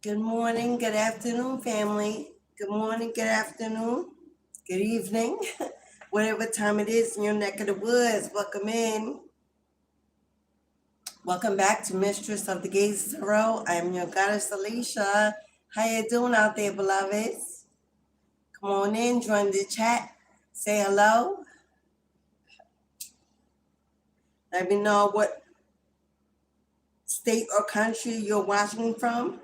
Good morning, good afternoon, family. Good morning, good afternoon, good evening, whatever time it is in your neck of the woods. Welcome in. Welcome back to Mistress of the Gates Tarot. I am your goddess, Alicia. How you doing out there, beloveds? Come on in, join the chat, say hello. Let me know what state or country you're watching from.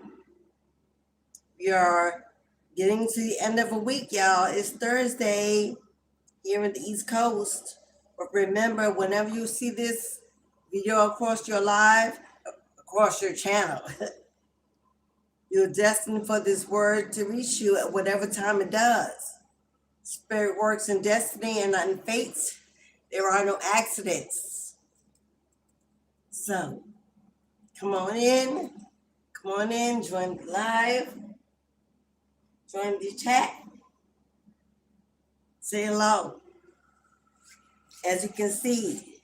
We are getting to the end of a week, y'all. It's Thursday here in the East Coast. But remember, whenever you see this video across your live, across your channel, you're destined for this word to reach you at whatever time it does. Spirit works in destiny and not in fate. There are no accidents. So, come on in, join the live, join the chat, say hello. As you can see,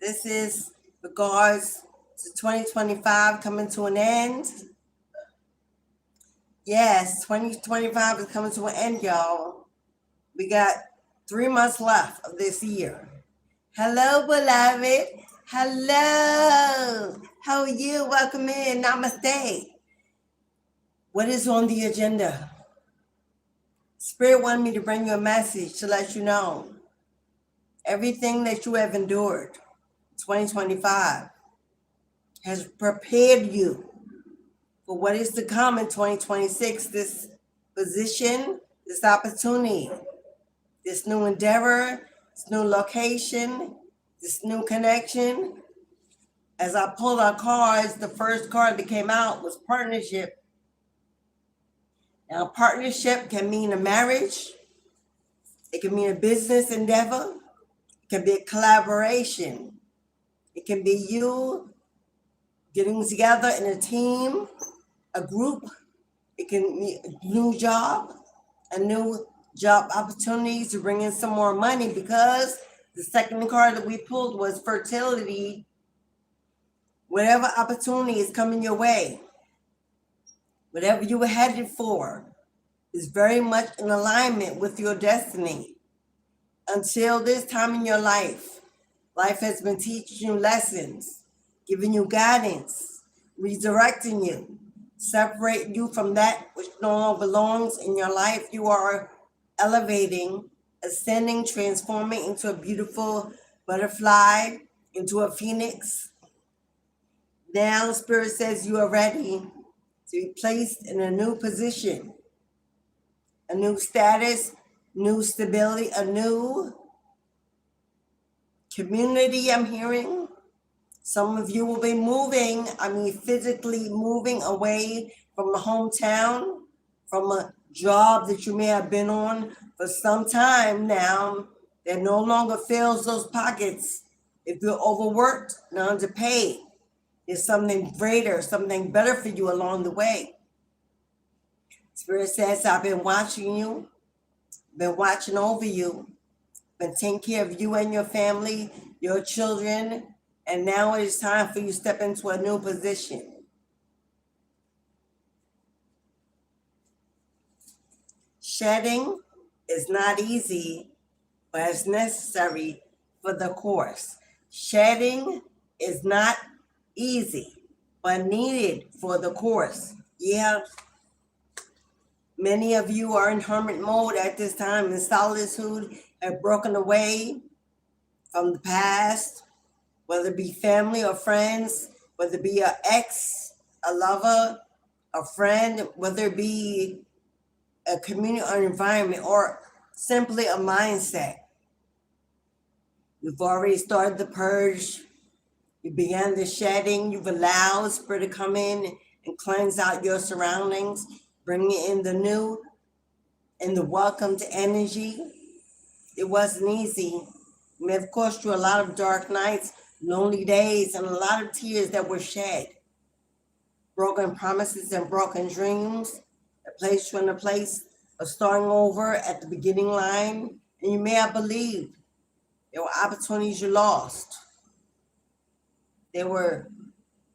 this is regards to 2025 coming to an end. Yes, 2025 is coming to an end, y'all. We got 3 months left of this year. Hello, beloved. Hello. How are you? Welcome in. Namaste. What is on the agenda? Spirit wanted me to bring you a message to let you know everything that you have endured, 2025, has prepared you for what is to come in 2026, this position, this opportunity, this new endeavor, this new location, this new connection. As I pulled our cards, the first card that came out was partnership. Now, partnership can mean a marriage. It can mean a business endeavor. It can be a collaboration. It can be you getting together in a team, a group. It can be a new job opportunities to bring in some more money, because the second card that we pulled was fertility. Whatever opportunity is coming your way, whatever you were headed for, is very much in alignment with your destiny. Until this time in your life, life has been teaching you lessons, giving you guidance, redirecting you, separating you from that which no longer belongs in your life. You are elevating, ascending, transforming into a beautiful butterfly, into a phoenix. Now, Spirit says you are ready to be placed in a new position, a new status, new stability, a new community. I'm hearing some of you will be moving, physically moving away from the hometown, from a job that you may have been on for some time now that no longer fills those pockets. If you're overworked and underpaid, there's something greater, something better for you along the way. Spirit says, I've been watching you, been watching over you, been taking care of you and your family, your children, and now it is time for you to step into a new position. Shedding is not easy, but it's necessary for the course. Shedding is not easy, but needed for the course. Yeah. Many of you are in hermit mode at this time, in solitude, have broken away from the past, whether it be family or friends, whether it be an ex, a lover, a friend, whether it be a community or environment, or simply a mindset. You've already started the purge. You began the shedding. You've allowed Spirit to come in and cleanse out your surroundings, bringing in the new and the welcome to energy. It wasn't easy. It may have cost you a lot of dark nights, lonely days, and a lot of tears that were shed. Broken promises and broken dreams that placed you in a place of starting over at the beginning line. And you may have believed there were opportunities you lost. There were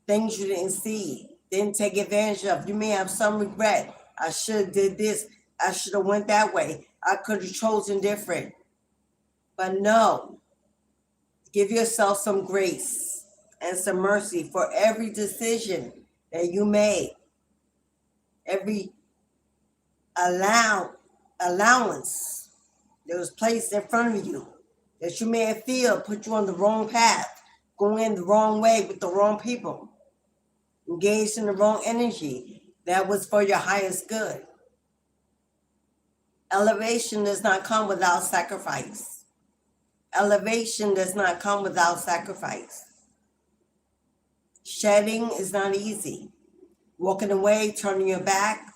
things you didn't see. didn't take advantage of. You may have some regret. I should have did this. I should have went that way. I could have chosen different. But no, give yourself some grace and some mercy for every decision that you made, every allowance that was placed in front of you that you may feel put you on the wrong path, going in the wrong way with the wrong people, engaged in the wrong energy that was for your highest good. Elevation does not come without sacrifice. Elevation does not come without sacrifice. Shedding is not easy. Walking away, turning your back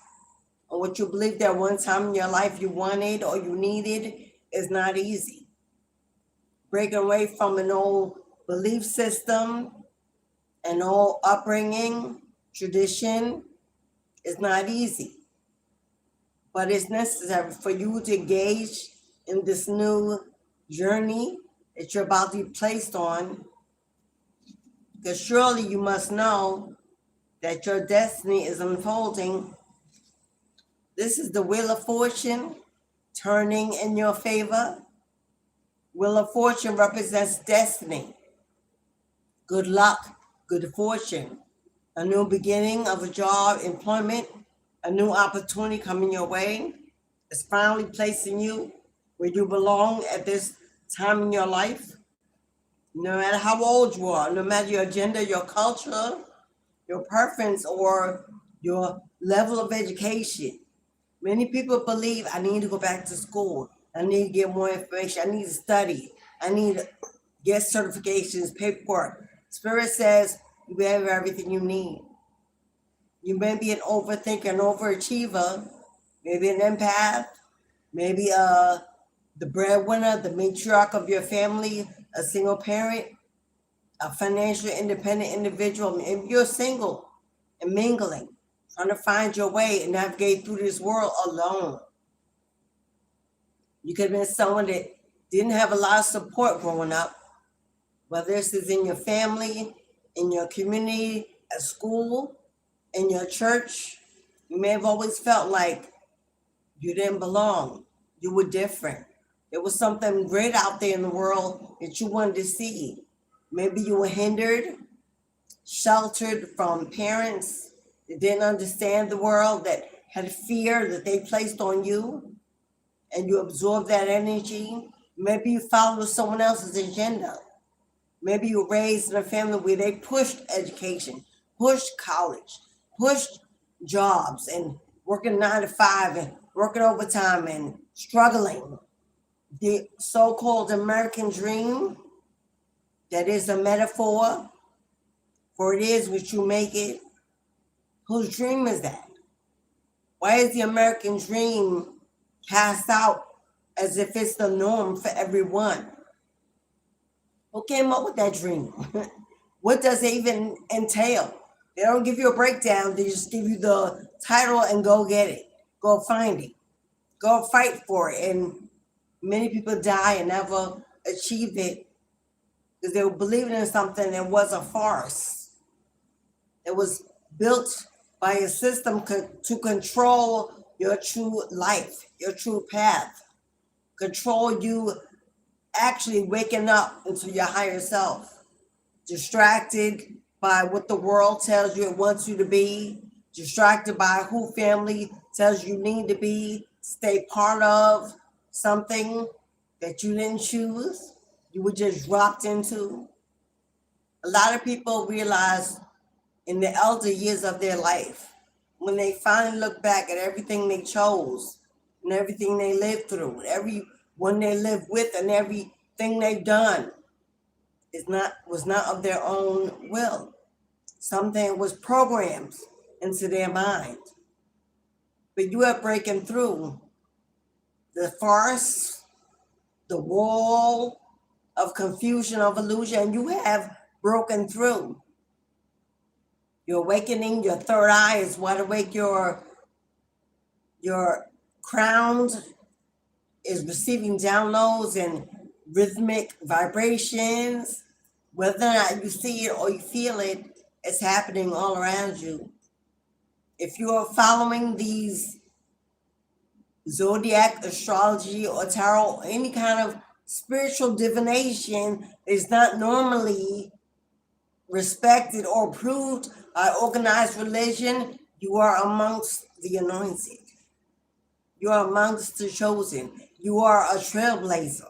on what you believed at one time in your life you wanted or you needed is not easy. Breaking away from an old belief system, an old upbringing, tradition is not easy. But it's necessary for you to engage in this new journey that you're about to be placed on, because surely you must know that your destiny is unfolding. This is the Wheel of Fortune turning in your favor. Wheel of Fortune represents destiny, good luck, good fortune, a new beginning of a job, employment, a new opportunity coming your way. It's finally placing you where you belong at this time in your life. No matter how old you are, no matter your gender, your culture, your preference, or your level of education. Many people believe I need to go back to school. I need to get more information. I need to study. I need to get certifications, paperwork. Spirit says you have everything you need. You may be an overthinker, an overachiever, maybe an empath, maybe the breadwinner, the matriarch of your family, a single parent, a financially independent individual. Maybe you're single and mingling, trying to find your way and navigate through this world alone. You could have been someone that didn't have a lot of support growing up, whether this is in your family, in your community, at school, in your church. You may have always felt like you didn't belong. You were different. There was something great out there in the world that you wanted to see. Maybe you were hindered, sheltered from parents that didn't understand the world, that had fear that they placed on you, and you absorbed that energy. Maybe you followed someone else's agenda. Maybe you were raised in a family where they pushed education, pushed college, pushed jobs, and working 9 to 5 and working overtime and struggling. The so-called American dream, that is a metaphor, for it is what you make it. Whose dream is that? Why is the American dream cast out as if it's the norm for everyone? Who came up with that dream? What does it even entail? They don't give you a breakdown. They just give you the title and go get it. Go find it. Go fight for it. And many people die and never achieve it because they were believing in something that was a farce. It was built by a system to control your true life, your true path. Control you actually waking up into your higher self. Distracted by what the world tells you it wants you to be. Distracted by who family tells you need to be. Stay part of something that you didn't choose. You were just dropped into. A lot of people realize in the elder years of their life, when they finally look back at everything they chose and everything they lived through, everyone they lived with and everything they've done was not of their own will. Something was programmed into their mind. But you are breaking through the farce, the wall of confusion, of illusion, and you have broken through. You're awakening, your third eye is wide awake, your crown is receiving downloads and rhythmic vibrations. Whether or not you see it or you feel it, it's happening all around you. If you are following these zodiac astrology or tarot, any kind of spiritual divination is not normally respected or approved by organized religion, you are amongst the anointed. You are amongst the chosen. You are a trailblazer.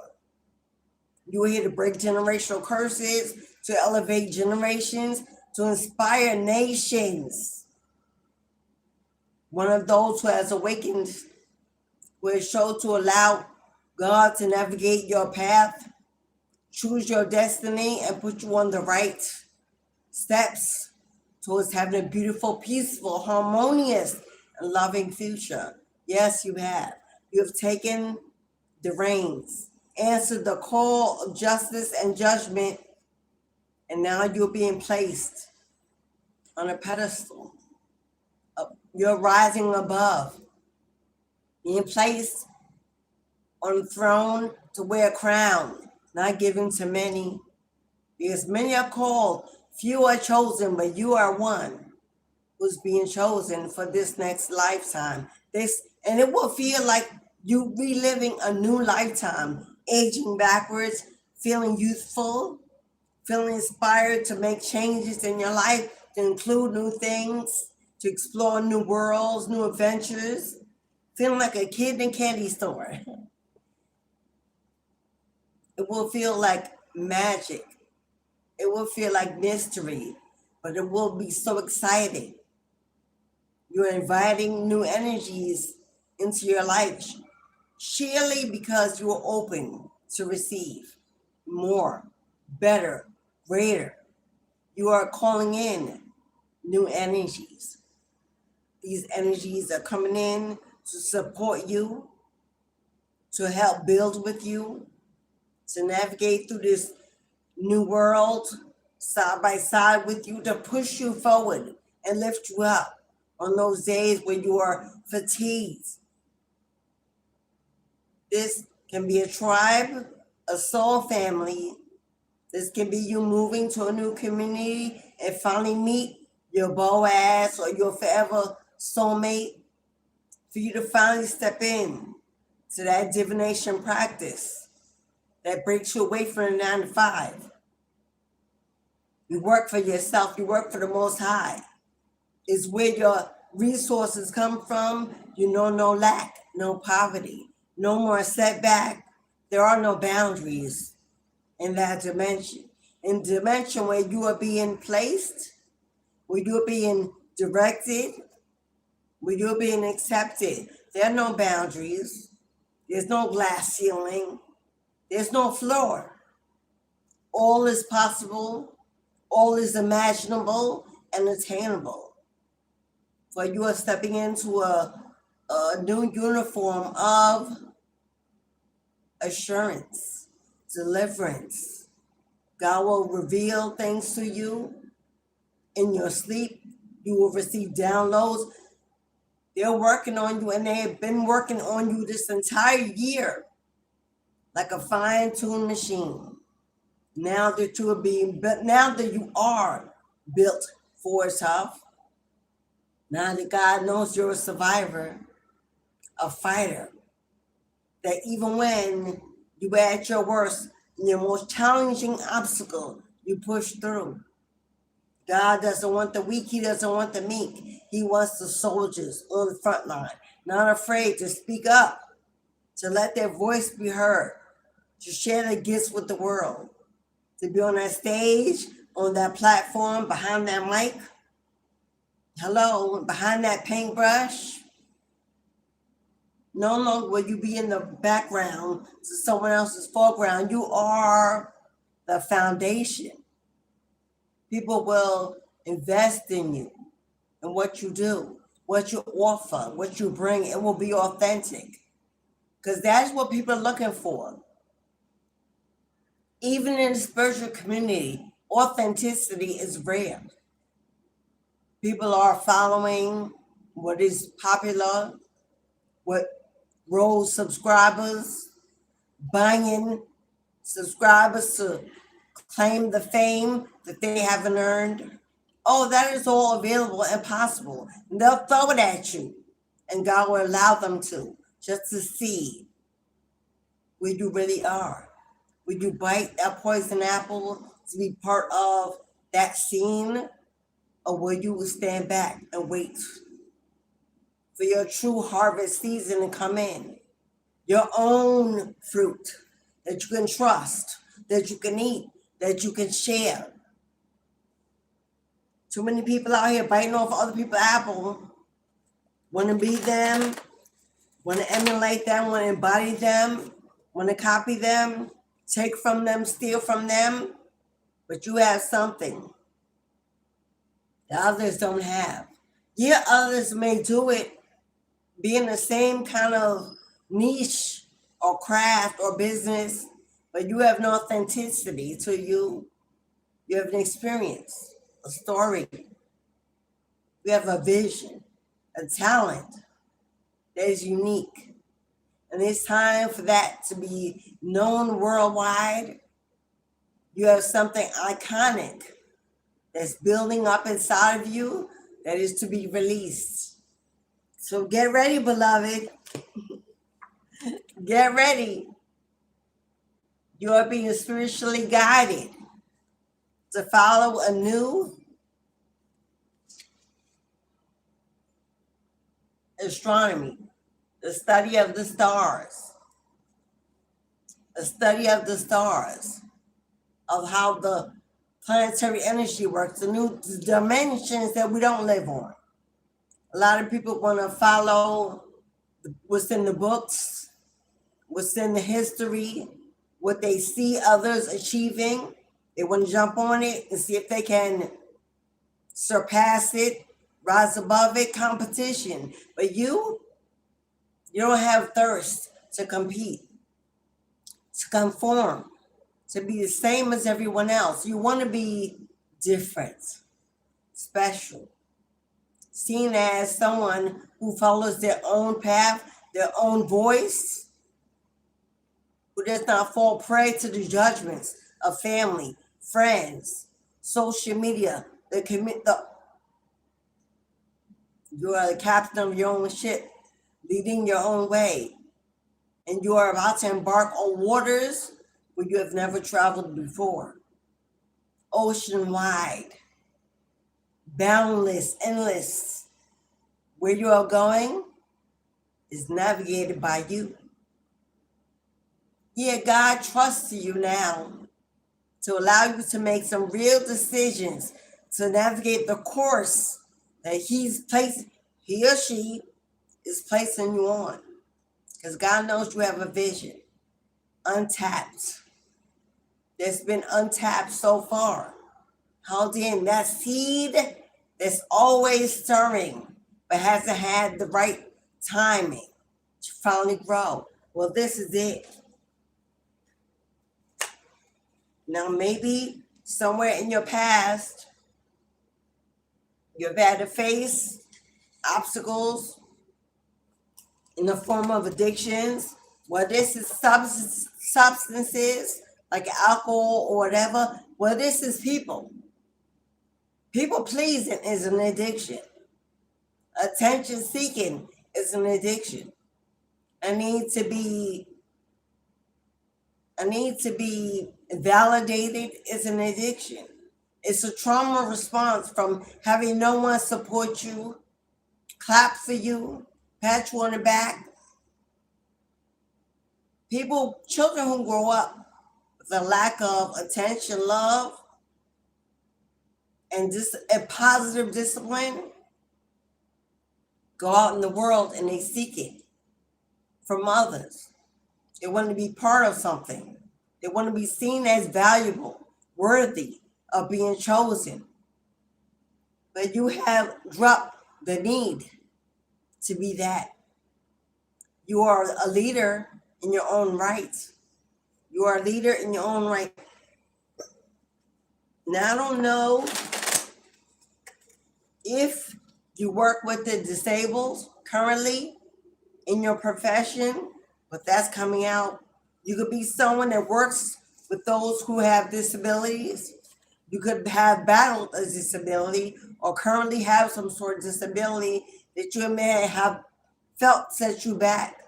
You are here to break generational curses, to elevate generations, to inspire nations. One of those who has awakened, who is shown to allow God to navigate your path, choose your destiny, and put you on the right steps towards having a beautiful, peaceful, harmonious, and loving future. Yes, you have. You have taken the reins, answered the call of justice and judgment, and now you're being placed on a pedestal. You're rising above, being placed on the throne to wear a crown, not given to many, because many are called, few are chosen, but you are one who's being chosen for this next lifetime. And it will feel like you reliving a new lifetime, aging backwards, feeling youthful, feeling inspired to make changes in your life, to include new things, to explore new worlds, new adventures, feeling like a kid in a candy store. It will feel like magic. It will feel like mystery, but it will be so exciting. You're inviting new energies into your life, sheerly because you are open to receive more, better, greater. You are calling in new energies. These energies are coming in to support you, to help build with you, to navigate through this new world side by side with you, to push you forward and lift you up on those days when you are fatigued. This can be a tribe, a soul family. This can be you moving to a new community and finally meet your Boaz or your forever soulmate, for you to finally step in to that divination practice that breaks you away from the 9 to 5. You work for yourself, you work for the Most High. It's where your resources come from. You know no lack, no poverty, no more setback. There are no boundaries in that dimension. In the dimension where you are being placed, where you're being directed, where you're being accepted, there are no boundaries. There's no glass ceiling. There's no floor. All is possible. All is imaginable and attainable. For you are stepping into a new uniform of assurance, deliverance. God will reveal things to you in your sleep. You will receive downloads. They're working on you, and they have been working on you this entire year like a fine-tuned machine. Now that you are built for tough, now that God knows you're a survivor, a fighter, that even when you were at your worst, in your most challenging obstacle, you push through. God doesn't want the weak, he doesn't want the meek. He wants the soldiers on the front line, not afraid to speak up, to let their voice be heard, to share their gifts with the world, to be on that stage, on that platform, behind that mic, behind that paintbrush. No longer will you be in the background to someone else's foreground. You are the foundation. People will invest in you and what you do, what you offer, what you bring. It will be authentic, because that's what people are looking for. Even in the spiritual community, authenticity is rare. People are following what is popular, what grows subscribers, buying subscribers to claim the fame that they haven't earned. Oh, that is all available and possible. And they'll throw it at you, and God will allow them to, just to see where you really are. Would you bite that poison apple to be part of that scene, or will you stand back and wait for your true harvest season to come in? Your own fruit that you can trust, that you can eat, that you can share. Too many people out here biting off other people's apple, want to be them, want to emulate them, want to embody them, want to copy them, take from them, steal from them, but you have something that others don't have. Yeah, others may do it, be in the same kind of niche or craft or business, but you have no authenticity to you. You have an experience, a story. You have a vision, a talent that is unique. And it's time for that to be known worldwide. You have something iconic that's building up inside of you that is to be released. So get ready, beloved. Get ready. You are being spiritually guided to follow a new astronomy, the study of the stars, a study of the stars, of how the planetary energy works, the new dimensions that we don't live on. A lot of people want to follow what's in the books, what's in the history, what they see others achieving. They want to jump on it and see if they can surpass it, rise above it, competition. But you don't have thirst to compete, to conform, to be the same as everyone else. You want to be different, special, seen as someone who follows their own path, their own voice, who does not fall prey to the judgments of family, friends, social media. You are the captain of your own ship, leading your own way. And you are about to embark on waters where you have never traveled before. Ocean wide, boundless, endless. Where you are going is navigated by you. Yeah, God trusts you now to allow you to make some real decisions to navigate the course that he or she is placing you on. Because God knows you have a vision, untapped. That's been untapped so far. Held in that seed that's always stirring, but hasn't had the right timing to finally grow. Well, this is it. Now, maybe somewhere in your past, you've had to face obstacles in the form of addictions, whether this is substances like alcohol or whatever. Well, this is people. People pleasing is an addiction. Attention seeking is an addiction. I need to be validated is an addiction. It's a trauma response from having no one support you, clap for you, pat you on the back. Children who grow up with a lack of attention, love, and just a positive discipline, go out in the world and they seek it from others. They want to be part of something. They want to be seen as valuable, worthy of being chosen. But you have dropped the need to be that. You are a leader in your own right. You are a leader in your own right. Now, I don't know if you work with the disabled currently in your profession, but that's coming out. You could be someone that works with those who have disabilities. You could have battled a disability or currently have some sort of disability that you may have felt set you back.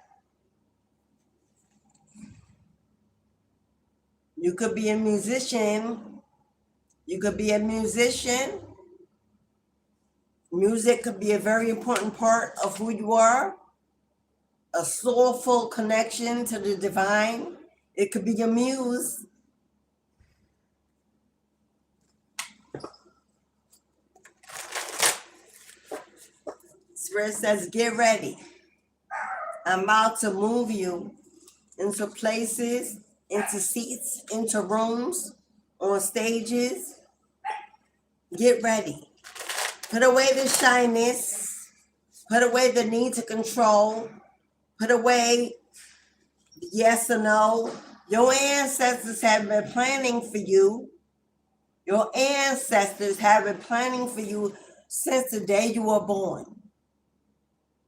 You could be a musician. You could be a musician. Music could be a very important part of who you are. A soulful connection to the divine. It could be your muse. Spirit says, get ready. I'm about to move you into places, into seats, into rooms, on stages. Get ready. Put away the shyness. Put away the need to control. Put away the yes or no. Your ancestors have been planning for you. Your ancestors have been planning for you since the day you were born.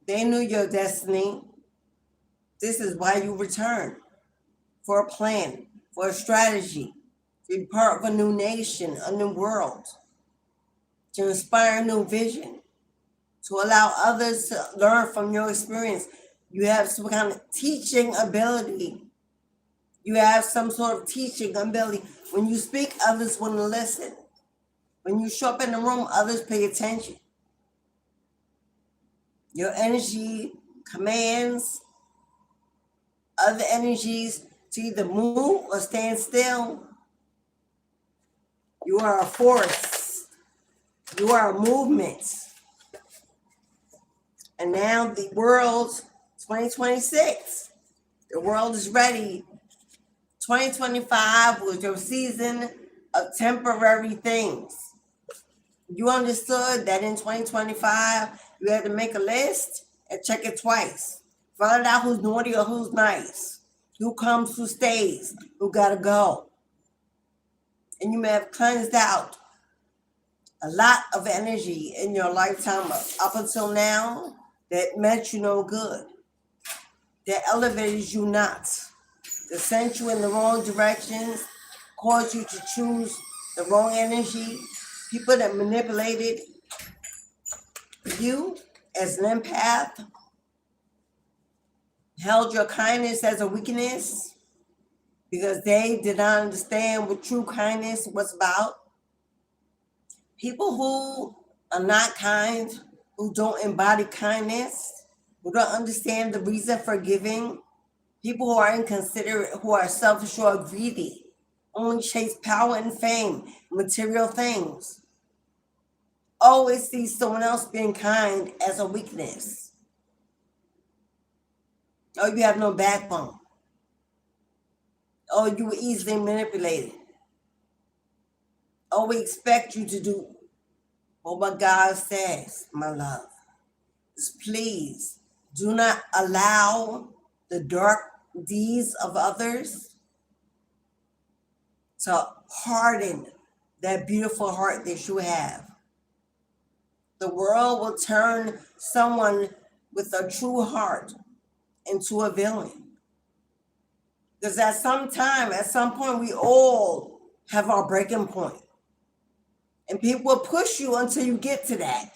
They knew your destiny. This is why you returned. For a plan, for a strategy, to be part of a new nation, a new world, to inspire a new vision, to allow others to learn from your experience. You have some kind of teaching ability. You have some sort of teaching ability. When you speak, others want to listen. When you show up in the room, others pay attention. Your energy commands other energies to either move or stand still. You are a force. You are a movement. And now the world, 2026, the world is ready. 2025 was your season of temporary things. You understood that in 2025, you had to make a list and check it twice. Find out who's naughty or who's nice, who comes, who stays, who gotta go. And you may have cleansed out a lot of energy in your lifetime up until now that meant you no good, that elevated you not, that sent you in the wrong directions, caused you to choose the wrong energy, people that manipulated you as an empath, held your kindness as a weakness because they did not understand what true kindness was about. People who are not kind, who don't embody kindness, who don't understand the reason for giving, people who are inconsiderate, who are selfish or greedy, only chase power and fame, material things, always see someone else being kind as a weakness. Oh, you have no backbone. Oh, you were easily manipulated. Oh, we expect you to do what God says, my love. Just please do not allow the dark deeds of others to harden that beautiful heart that you have. The world will turn someone with a true heart into a villain. Because at some point, we all have our breaking point. And people will push you until you get to that.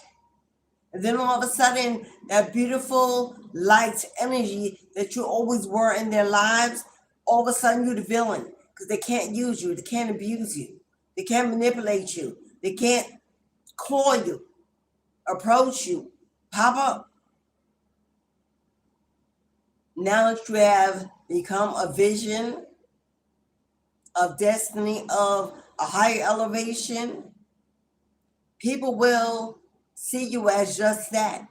And then all of a sudden, that beautiful light energy that you always were in their lives, all of a sudden you're the villain. Because they can't use you, they can't abuse you, they can't manipulate you, they can't call you, approach you, pop up. Now that you have become a vision of destiny, of a higher elevation, people will see you as just that.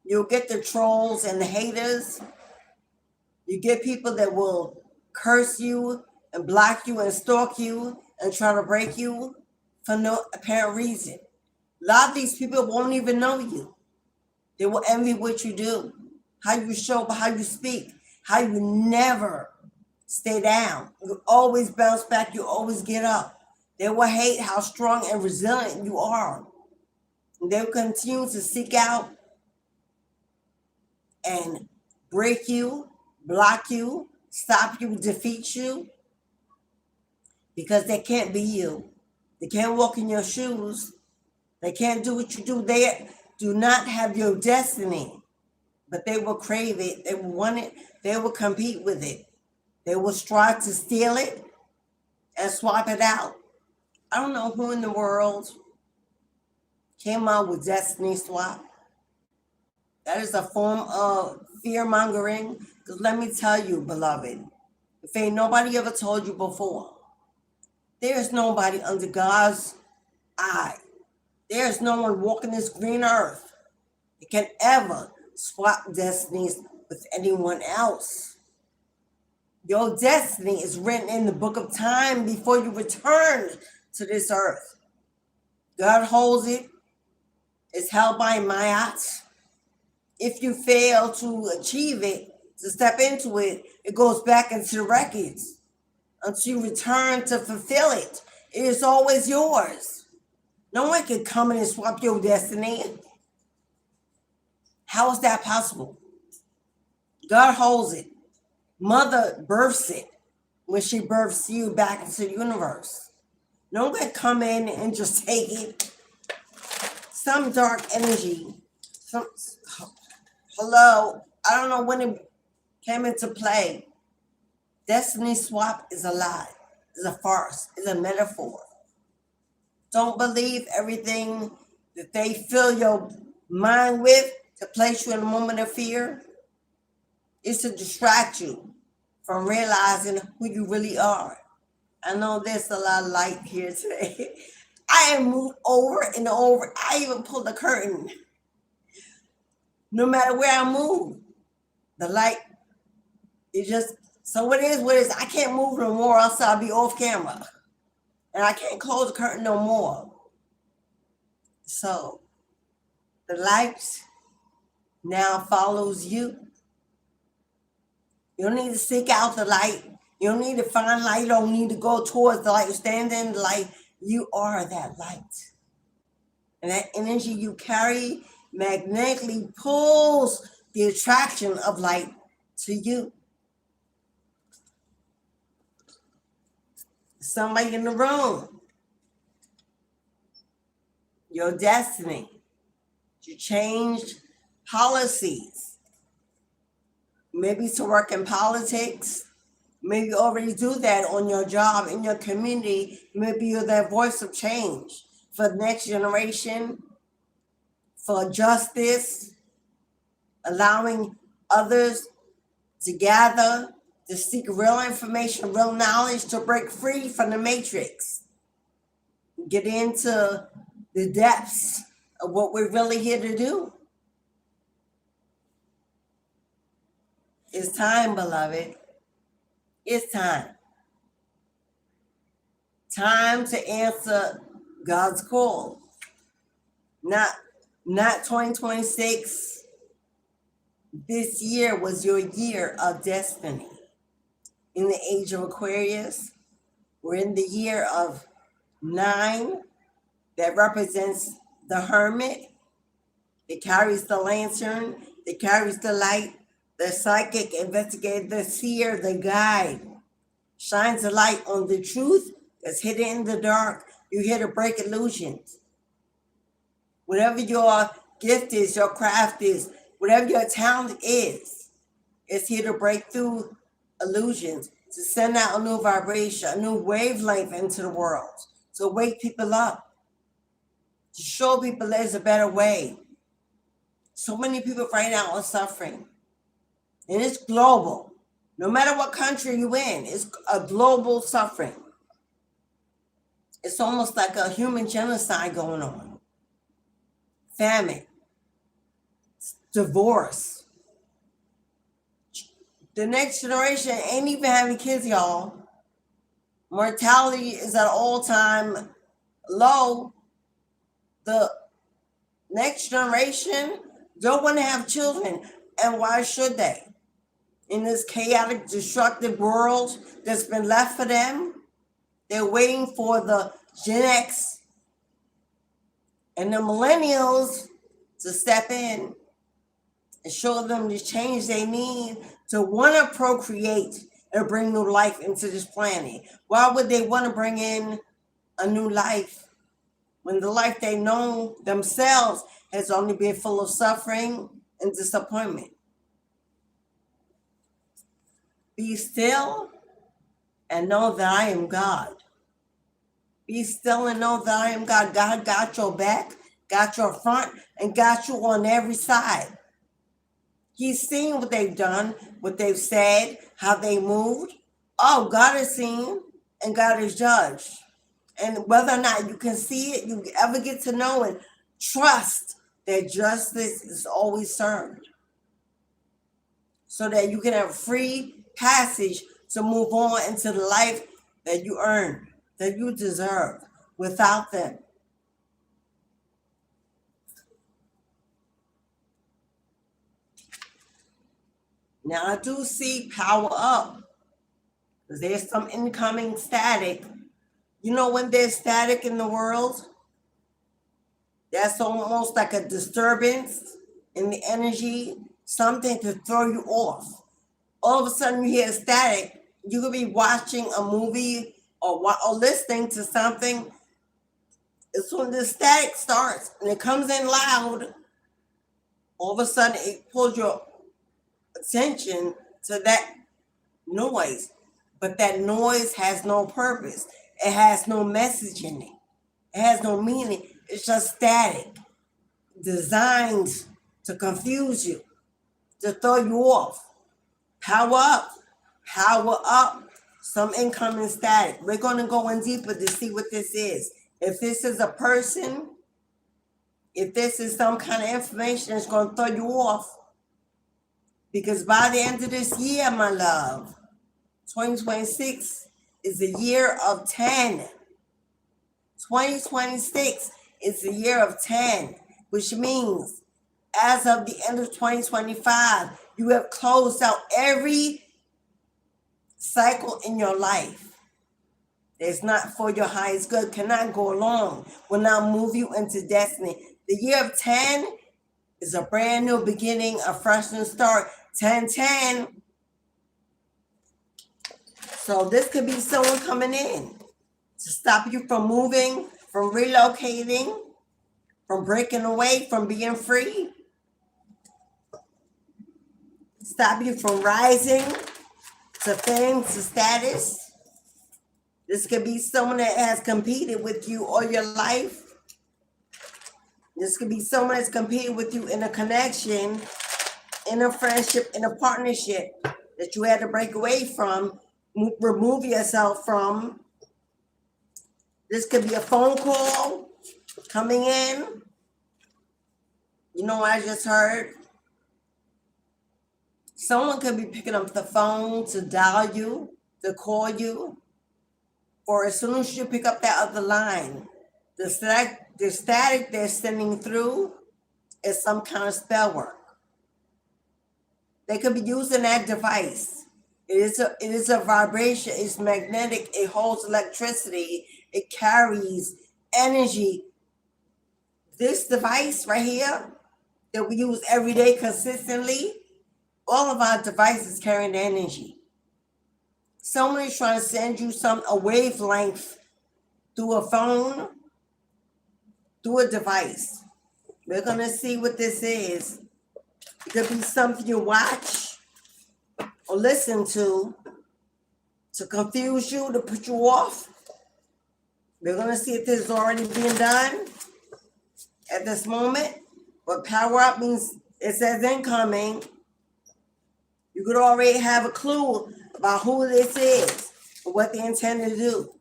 You'll get the trolls and the haters. You get people that will curse you and block you and stalk you and try to break you for no apparent reason. A lot of these people won't even know you. They will envy what you do, how you show up, how you speak, how you never stay down. You always bounce back, you always get up. They will hate how strong and resilient you are. And they will continue to seek out and break you, block you, stop you, defeat you. because they can't be you. They can't walk in your shoes. They can't do what you do. They do not have your destiny, but they will crave it. They will want it. They will compete with it. They will strive to steal it and swap it out. I don't know who in the world came out with destiny swap. That is a form of fear mongering. Because let me tell you, beloved, if ain't nobody ever told you before, there's nobody under God's eye. There's no one walking this green earth that can ever swap destinies with anyone else. Your destiny is written in the book of time before you return to this earth. God holds it. It's held by Mayat. If you fail to achieve it, to step into it, it goes back into the records until you return to fulfill it. It is always yours. No one can come in and swap your destiny. How is that possible? God holds it. Mother births it when she births you back into the universe. No one can come in and just take it. Some dark energy, hello, I don't know when it came into play. Destiny swap is a lie, is a farce, is a metaphor. Don't believe everything that they fill your mind with to place you in a moment of fear. It's to distract you from realizing who you really are. I know there's a lot of light here today. I have moved over and over. I even pulled the curtain. No matter where I move, the light, it just, so what it is, I can't move no more, else I'll be off camera. And I can't close the curtain no more. So the light now follows you. You don't need to seek out the light. You don't need to find light. You don't need to go towards the light. You stand in the light. You are that light. And that energy you carry magnetically pulls the attraction of light to you. Somebody in the room, your destiny, you changed policies, maybe to work in politics, maybe you already do that on your job, in your community, maybe you're that voice of change for the next generation, for justice, allowing others to gather, to seek real information, real knowledge, to break free from the matrix, get into the depths of what we're really here to do. It's time, beloved. It's time. Time to answer God's call. Not 2026. This year was your year of destiny. In the age of Aquarius, we're in the year of 9 that represents the hermit. It carries the lantern. It carries the light. The psychic investigator, the seer, the guide, shines a light on the truth that's hidden in the dark. You're here to break illusions. Whatever your gift is, your craft is, whatever your talent is, it's here to break through illusions, to send out a new vibration, a new wavelength into the world, to wake people up, to show people there's a better way. So many people right now are suffering. And it's global. No matter what country you're in, it's a global suffering. It's almost like a human genocide going on. Famine, divorce. The next generation ain't even having kids, y'all. Mortality is at an all-time low. The next generation don't want to have children. And why should they? In this chaotic, destructive world that's been left for them, they're waiting for the Gen X and the millennials to step in and show them the change they need to want to procreate and bring new life into this planet. Why would they want to bring in a new life when the life they know themselves has only been full of suffering and disappointment? Be still and know that I am God. Be still and know that I am God. God got your back, got your front, and got you on every side. He's seen what they've done, what they've said, how they moved. Oh, God is seen and God is judged. And whether or not you can see it, you ever get to know and trust that justice is always served, so that you can have free passage to move on into the life that you earned, that you deserve, without them. Now I do see power up, because there's some incoming static. You know, when there's static in the world, that's almost like a disturbance in the energy, something to throw you off. All of a sudden you hear static. You could be watching a movie or listening to something. As soon as the static starts and it comes in loud, all of a sudden it pulls your attention to that noise. But that noise has no purpose. It has no message in it. It has no meaning. It's just static, designed to confuse you, to throw you off. Power up. Power up. Some incoming static. We're going to go in deeper to see what this is. If this is a person, if this is some kind of information, it's going to throw you off. Because by the end of this year, my love, 2026 is the year of 10. 2026 is the year of 10, which means as of the end of 2025, you have closed out every cycle in your life. It's not for your highest good, cannot go along, will not move you into destiny. The year of 10 is a brand new beginning, a fresh new start. 10-10. So this could be someone coming in to stop you from moving, from relocating, from breaking away, from being free. Stop you from rising to fame, to status. This could be someone that has competed with you all your life. This could be someone that's competed with you in a connection, in a friendship, in a partnership that you had to break away from, remove yourself from. This could be a phone call coming in. You know what I just heard? Someone could be picking up the phone to dial you, to call you, or as soon as you pick up that other line, the static they're sending through is some kind of spell work. They could be using that device. It is a vibration. It's magnetic. It holds electricity. It carries energy. This device right here that we use every day consistently, all of our devices carry energy. Someone is trying to send you a wavelength through a phone, through a device. We're going to see what this is. It could be something you watch or listen to confuse you, to put you off. We're going to see if this is already being done at this moment. But power up means it says incoming. You could already have a clue about who this is and what they intend to do.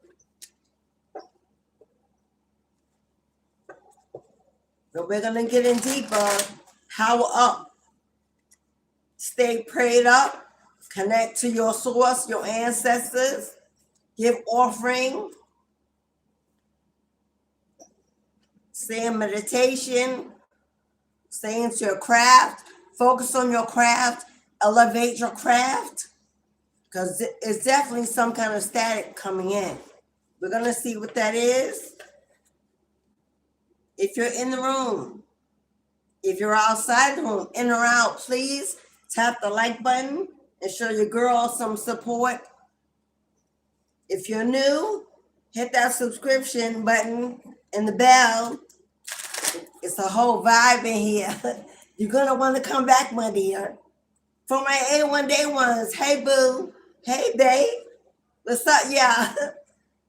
So we're going to get in deeper. Power up. Stay prayed up. Connect to your source, your ancestors. Give offering. Stay in meditation. Stay into your craft. Focus on your craft. Elevate your craft. Because it's definitely some kind of static coming in. We're going to see what that is. If you're in the room, if you're outside the room, in or out, please tap the like button and show your girl some support. If you're new, hit that subscription button and the bell. It's a whole vibe in here. You're going to want to come back, my dear. For my A1 Day ones, hey boo, hey babe, what's up, y'all?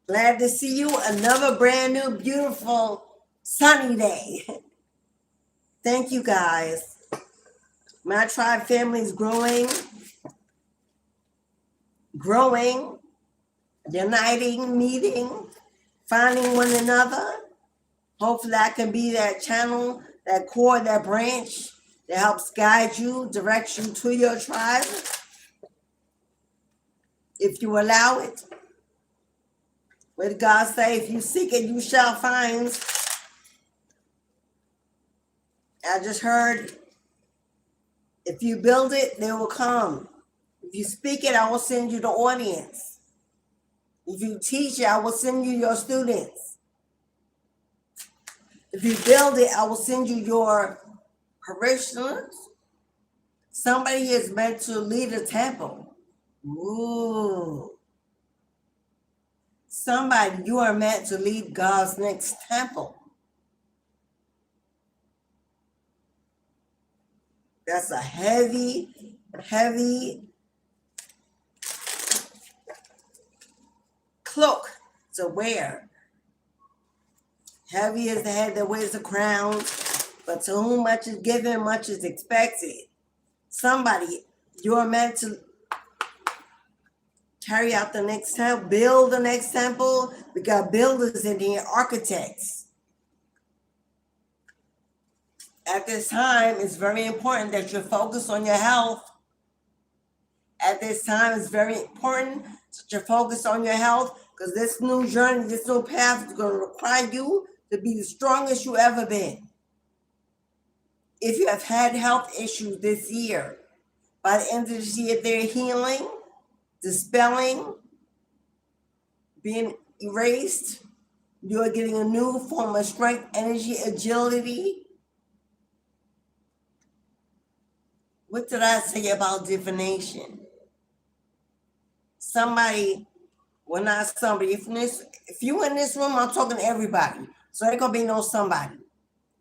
Glad to see you. Another brand new, beautiful, sunny day. Thank you, guys. My tribe family is growing, uniting, meeting, finding one another. Hopefully I can be that channel, that core, that branch that helps guide you, direct you to your tribe, if you allow it. What did God say? If you seek it, you shall find. I just heard, if you build it, they will come. If you speak it, I will send you the audience. If you teach it, I will send you your students. If you build it, I will send you your parishioners. Somebody is meant to lead a temple. Ooh. Somebody, you are meant to lead God's next temple. That's a heavy cloak to wear. Heavy is the head that wears the crown, but to whom much is given, much is expected. Somebody, you are meant to carry out the next temple, build the next temple. We got builders in here, architects. At this time, it's very important that you focus on your health. At this time, it's very important that you focus on your health, because this new journey, this new path is going to require you to be the strongest you ever been. If you have had health issues this year, by the end of this year, they're healing, dispelling, being erased. You're getting a new form of strength, energy, agility. What did I say about divination? Somebody, well, not somebody. If you in this room, I'm talking to everybody. So ain't gonna be no somebody.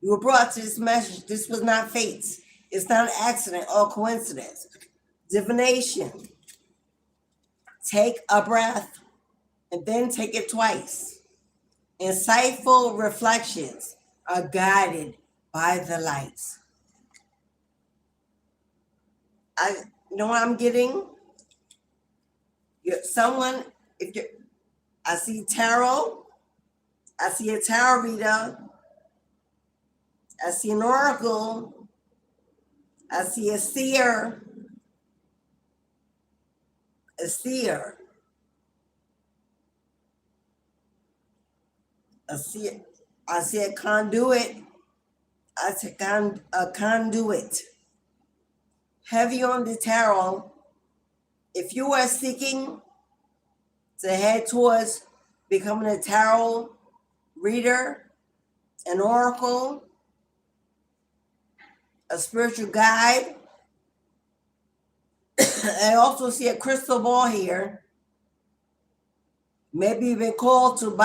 You were brought to this message. This was not fate. It's not an accident or coincidence. Divination. Take a breath and then take it twice. Insightful reflections are guided by the lights. You know what I'm getting? I see tarot. I see a tarot reader. I see an oracle. I see a seer. A seer. I see a conduit. I see a conduit. Heavy on the tarot. If you are seeking to head towards becoming a tarot reader, an oracle, a spiritual guide, I also see a crystal ball here. Maybe you've been called to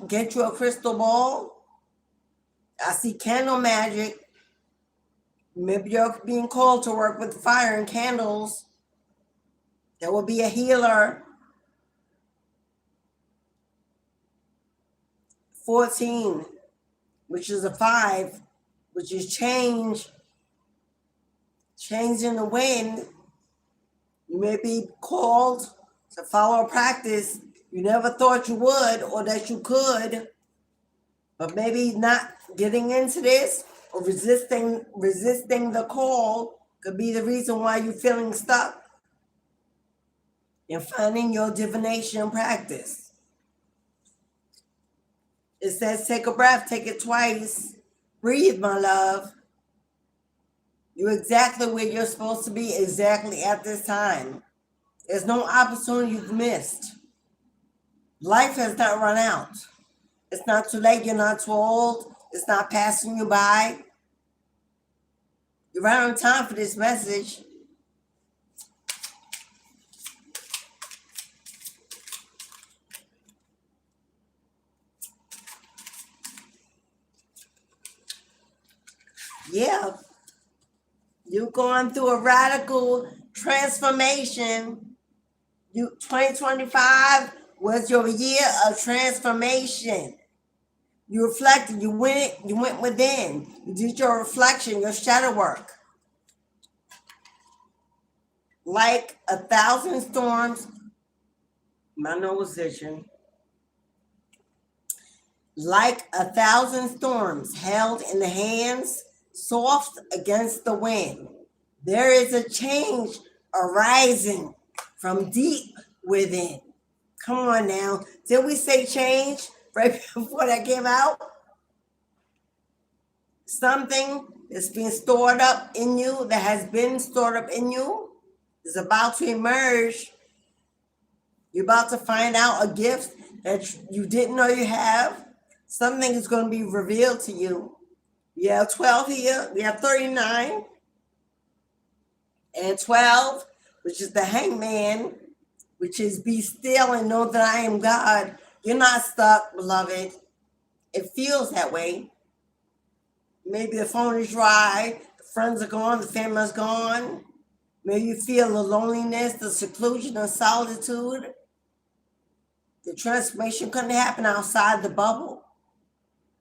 get you a crystal ball. I see candle magic. Maybe you're being called to work with fire and candles. There will be a healer. 14, which is a 5, which is change. Change in the wind. You may be called to follow a practice you never thought you would or that you could, but maybe not getting into this or resisting the call could be the reason why you're feeling stuck in finding your divination practice. It says, take a breath, take it twice. Breathe, my love. You're exactly where you're supposed to be exactly at this time. There's no opportunity you've missed. Life has not run out. It's not too late. You're not too old. It's not passing you by. You're right on time for this message. Yeah, you're going through a radical transformation. 2025 was your year of transformation. You reflected, you went within. You did your reflection, your shadow work. Like 1,000 storms, my nose itching. Like 1,000 storms held in the hands, soft against the wind. There is a change arising from deep within. Come on now. Did we say change right before that came out? Something that's been stored up in you, that has been stored up in you, is about to emerge. You're about to find out a gift that you didn't know you have. Something is going to be revealed to you. We have 12 here. We have 39. And 12, which is the hangman, which is be still and know that I am God. You're not stuck, beloved. It feels that way. Maybe the phone is dry, the friends are gone, the family's gone. Maybe you feel the loneliness, the seclusion, the solitude. The transformation couldn't happen outside the bubble.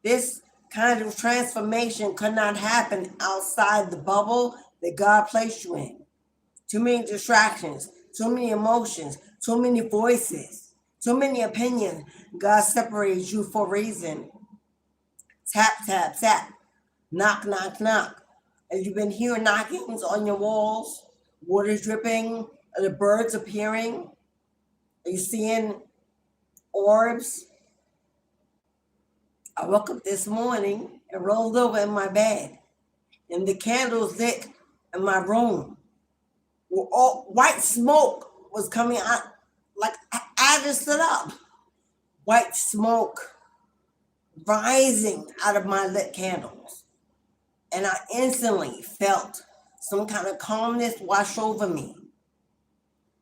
This kind of transformation could not happen outside the bubble that God placed you in. Too many distractions, too many emotions, too many voices, too many opinions. God separates you for a reason. Tap, tap, tap. Knock, knock, knock. Have you been hearing knockings on your walls? Water dripping? Are the birds appearing? Are you seeing orbs? I woke up this morning and rolled over in my bed, and the candles lit in my room. All white smoke was coming out. Like I just stood up. White smoke rising out of my lit candles. And I instantly felt some kind of calmness wash over me.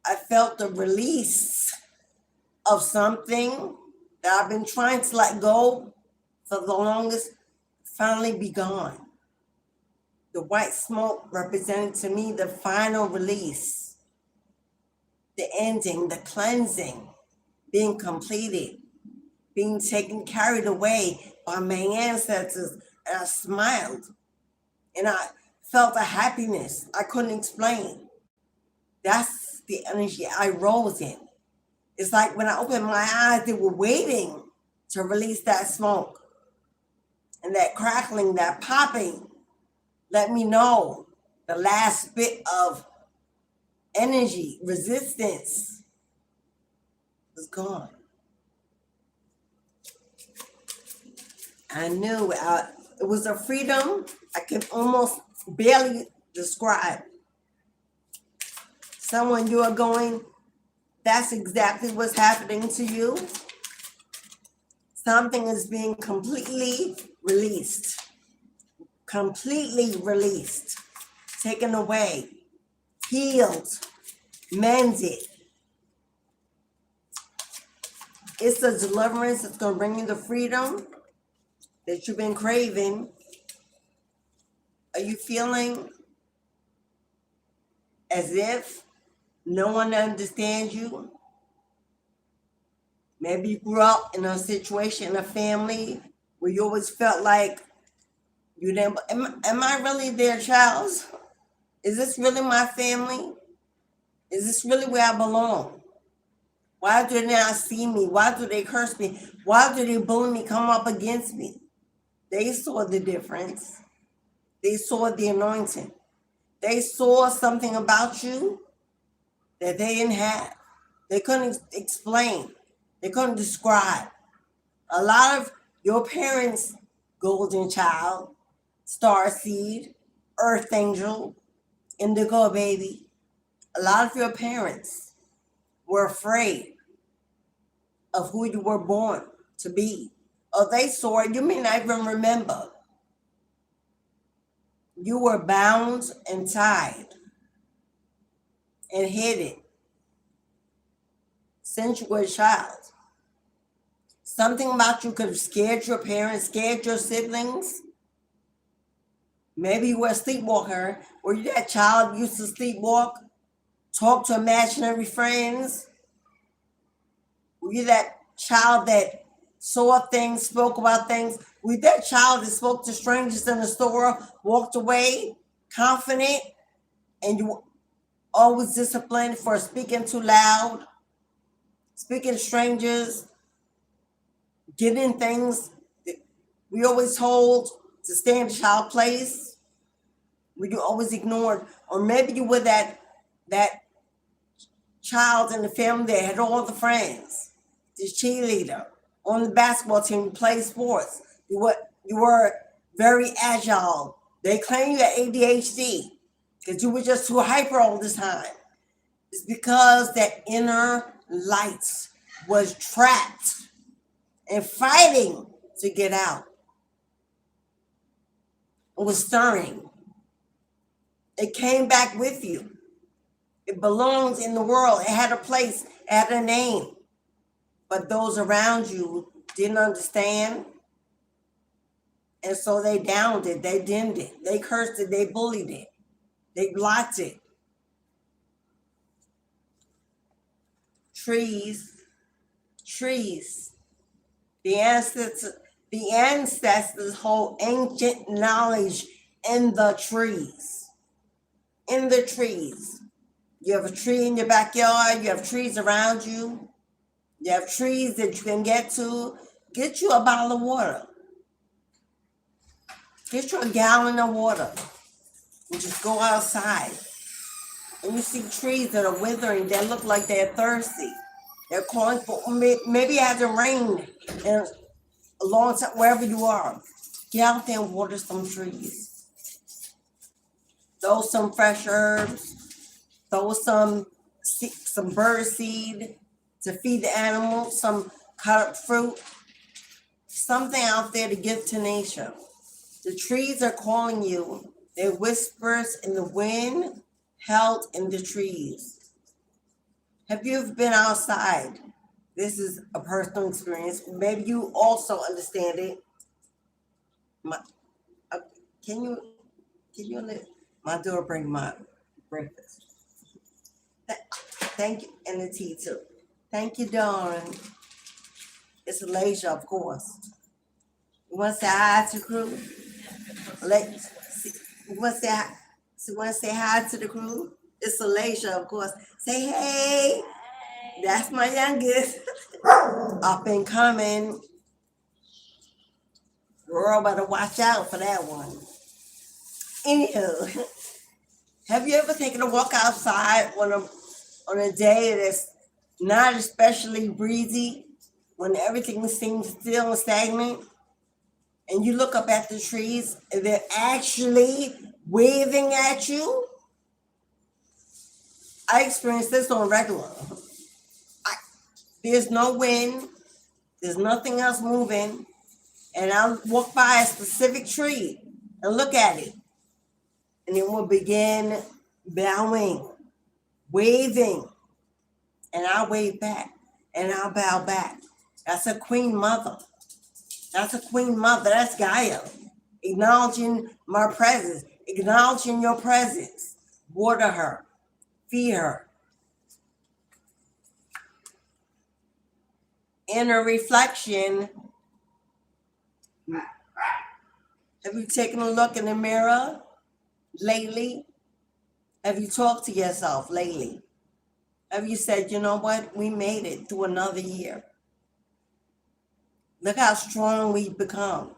I felt the release of something that I've been trying to let go for the longest finally be gone. The white smoke represented to me the final release, the ending, the cleansing, being completed, being taken, carried away by my ancestors. And I smiled and I felt a happiness I couldn't explain. That's the energy I rose in. It's like when I opened my eyes, they were waiting to release that smoke. And that crackling, that popping, let me know the last bit of energy, resistance was gone. I knew it was a freedom I could almost barely describe. Someone you are going, that's exactly what's happening to you. Something is being completely released, taken away, healed, mended. It's the deliverance that's going to bring you the freedom that you've been craving. Are you feeling as if no one understands you? Maybe you grew up in a situation, in a family where you always felt like you didn't. Am I really their child? Is this really my family? Is this really where I belong? Why do they not see me? Why do they curse me? Why do they bully me, come up against me? They saw the difference. They saw the anointing. They saw something about you that they didn't have. They couldn't explain. They couldn't describe. A lot of your parents, golden child, star seed, earth angel, indigo baby, a lot of your parents were afraid of who you were born to be. Or they saw it, you may not even remember. You were bound and tied and hidden since you were a child. Something about you could have scared your parents, scared your siblings. Maybe you were a sleepwalker. Were you that child used to sleepwalk, talk to imaginary friends? Were you that child that saw things, spoke about things? Were you that child that spoke to strangers in the store, walked away confident, and you were always disciplined for speaking too loud, speaking to strangers, getting things that we always told to stay in the child place? Were you always ignored? Or maybe you were that child in the family that had all the friends, this cheerleader on the basketball team, you played sports. You were very agile. They claim you had ADHD because you were just too hyper all the time. It's because that inner light was trapped and fighting to get out. It was stirring. It came back with you. It belongs in the world. It had a place, it had a name. But those around you didn't understand. And so they downed it, they dimmed it, they cursed it, they bullied it, they blocked it. Trees. The ancestors hold ancient knowledge in the trees. In the trees. You have a tree in your backyard, you have trees around you, you have trees that you can get to. Get you a bottle of water. Get you a gallon of water. And just go outside. And you see trees that are withering, that look like they're thirsty. They're calling for, maybe it hasn't rained in a long time, wherever you are. Get out there and water some trees. Throw some fresh herbs. Throw some bird seed to feed the animals, some cut up fruit. Something out there to give to nature. The trees are calling you. They're whispers in the wind, held in the trees. Have you ever been outside? This is a personal experience. Maybe you also understand it. Can you let my daughter bring my breakfast? Thank you, and the tea too. Thank you, darling. It's Alasia, of course. You want to say hi to the crew? You want to say hi to the crew? It's Alasia, of course. Say hey. That's my youngest. Up and coming. Girl, better watch out for that one. Anywho, have you ever taken a walk outside on a day that's not especially breezy, when everything seems still and stagnant, and you look up at the trees and they're actually waving at you? I experience this on regular. There's no wind, there's nothing else moving, and I'll walk by a specific tree and look at it, and it will begin bowing, waving, and I'll wave back, and I'll bow back. That's a queen mother. That's a queen mother. That's Gaia, acknowledging my presence, acknowledging your presence. Water her, feed her. Inner reflection. Have you taken a look in the mirror lately? Have you talked to yourself lately? Have you said, you know what? We made it through another year. Look how strong we've become.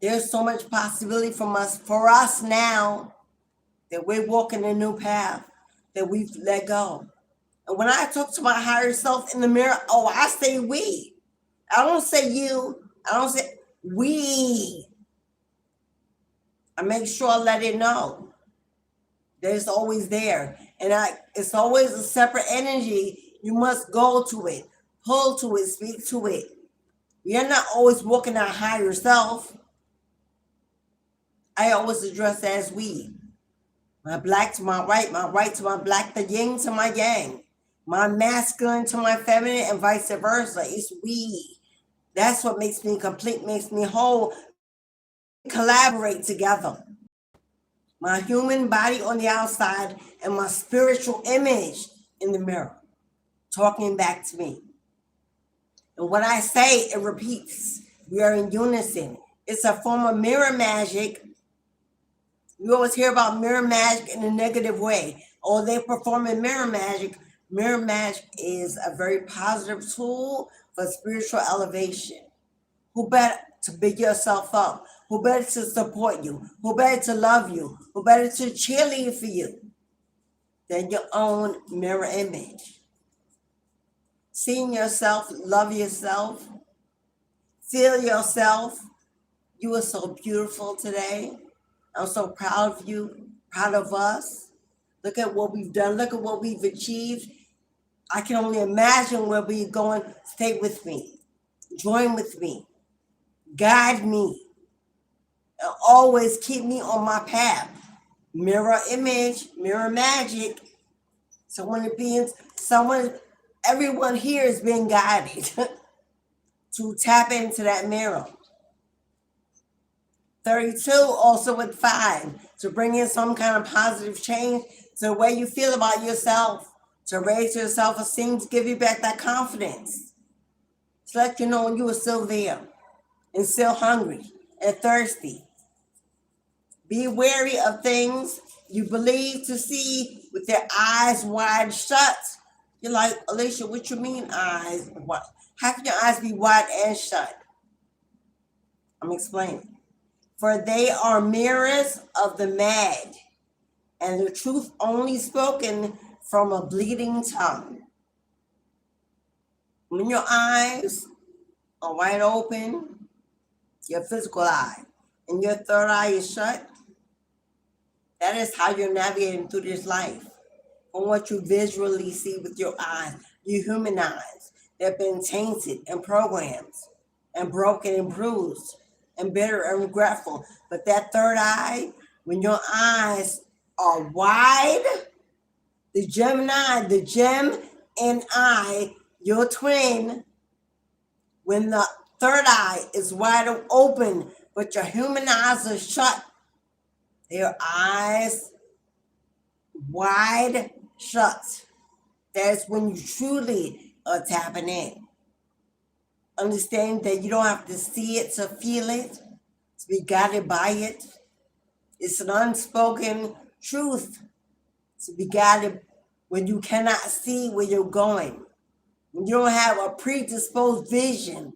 There's so much possibility for us now that we're walking a new path that we've let go. And when I talk to my higher self in the mirror, I say we. I don't say you. I don't say we. I make sure I let it know that it's always there. And it's always a separate energy. You must go to it, pull to it, speak to it. You're not always walking our higher self. I always address that as we. My black to my right to my black, the yin to my yang. My masculine to my feminine, and vice versa. It's we. That's what makes me complete, makes me whole, collaborate together. My human body on the outside and my spiritual image in the mirror, talking back to me. And what I say, it repeats. We are in unison. It's a form of mirror magic. You always hear about mirror magic in a negative way. Oh, they perform in mirror magic. Mirror magic is a very positive tool for spiritual elevation. Who better to big yourself up? Who better to support you? Who better to love you? Who better to cheerlead for you than your own mirror image? Seeing yourself, love yourself, feel yourself. You are so beautiful today. I'm so proud of you, proud of us. Look at what we've done. Look at what we've achieved. I can only imagine where we're going. Stay with me. Join with me. Guide me. And always keep me on my path. Mirror image, mirror magic. Everyone here is being guided to tap into that mirror. 32, also with 5, to bring in some kind of positive change to the way you feel about yourself, to raise your self-esteem, to give you back that confidence, to let you know you are still there and still hungry and thirsty. Be wary of things you believe to see with your eyes wide shut. You're like, Alicia, what you mean eyes? What? How can your eyes be wide and shut? I'm explaining. For they are mirrors of the mad, and the truth only spoken from a bleeding tongue. When your eyes are wide open, your physical eye, and your third eye is shut, that is how you're navigating through this life. From what you visually see with your eyes, your human eyes, they've been tainted and programmed and broken and bruised and bitter and regretful. But that third eye, when your eyes are wide, the Gemini, the gem and I, your twin, when the third eye is wide open, but your human eyes are shut, their eyes wide shut. That's when you truly are tapping in. Understand that you don't have to see it to feel it, to be guided by it. It's an unspoken truth to be guided when you cannot see where you're going. When you don't have a predisposed vision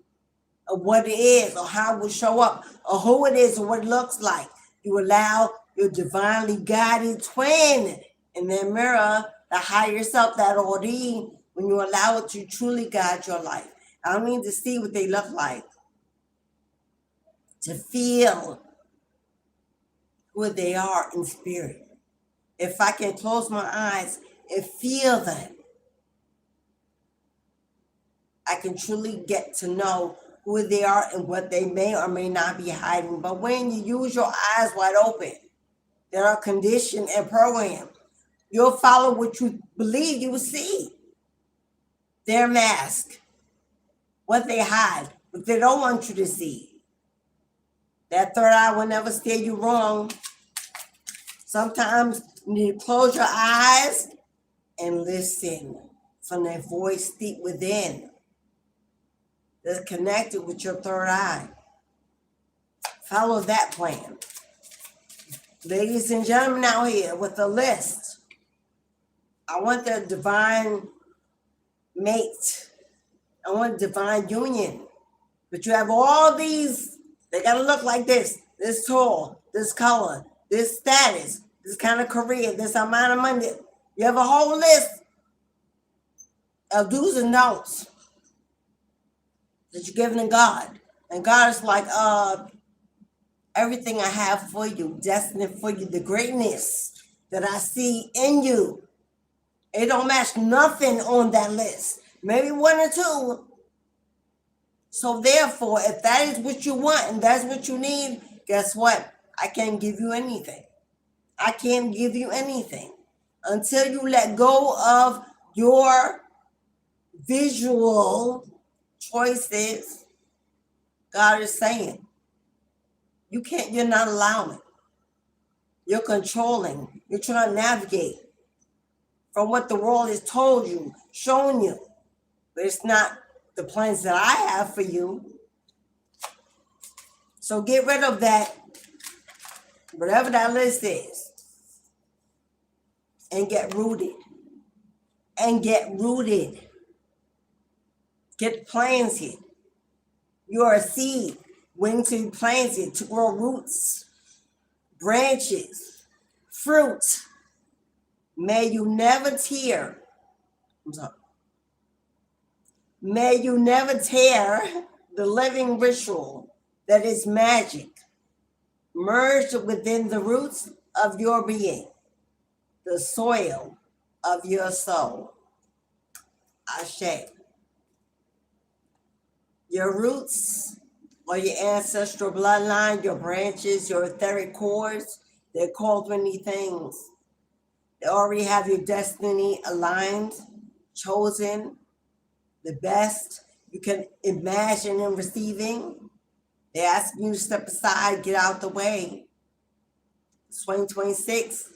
of what it is or how it will show up or who it is or what it looks like. You allow your divinely guided twin in their mirror, the higher self, that ordain, when you allow it to truly guide your life. I don't mean to see what they look like, to feel who they are in spirit. If I can close my eyes and feel them, I can truly get to know who they are and what they may or may not be hiding. But when you use your eyes wide open, they are conditioned and programmed. You'll follow what you believe you will see. Their mask, what they hide, what they don't want you to see. That third eye will never steer you wrong. Sometimes you need to close your eyes and listen from that voice deep within that's connected with your third eye. Follow that plan. Ladies and gentlemen out here with a list. I want their divine mate. I want divine union. But you have all these, they got to look like this tall, this color, this status, this kind of career, this amount of money. You have a whole list of do's and don'ts that you're giving to God. And God is like, everything I have for you, destined for you, the greatness that I see in you, it don't match nothing on that list. Maybe one or two. So therefore, if that is what you want and that's what you need, guess what? I can't give you anything. I can't give you anything until you let go of your visual choices. God is saying, You're not allowing. You're controlling. You're trying to navigate from what the world has told you, shown you. But it's not the plans that I have for you. So get rid of that, whatever that list is, and get rooted. And get rooted. Get planted. You are a seed waiting to be planted, to grow roots, branches, fruit. May you never tear. I'm sorry. May you never tear the living ritual that is magic, merged within the roots of your being, the soil of your soul. Ashe. Your roots or your ancestral bloodline, your branches, your etheric cords, they're called many things. They already have your destiny aligned, chosen, the best you can imagine and receiving. They're asking you to step aside, get out the way. 2026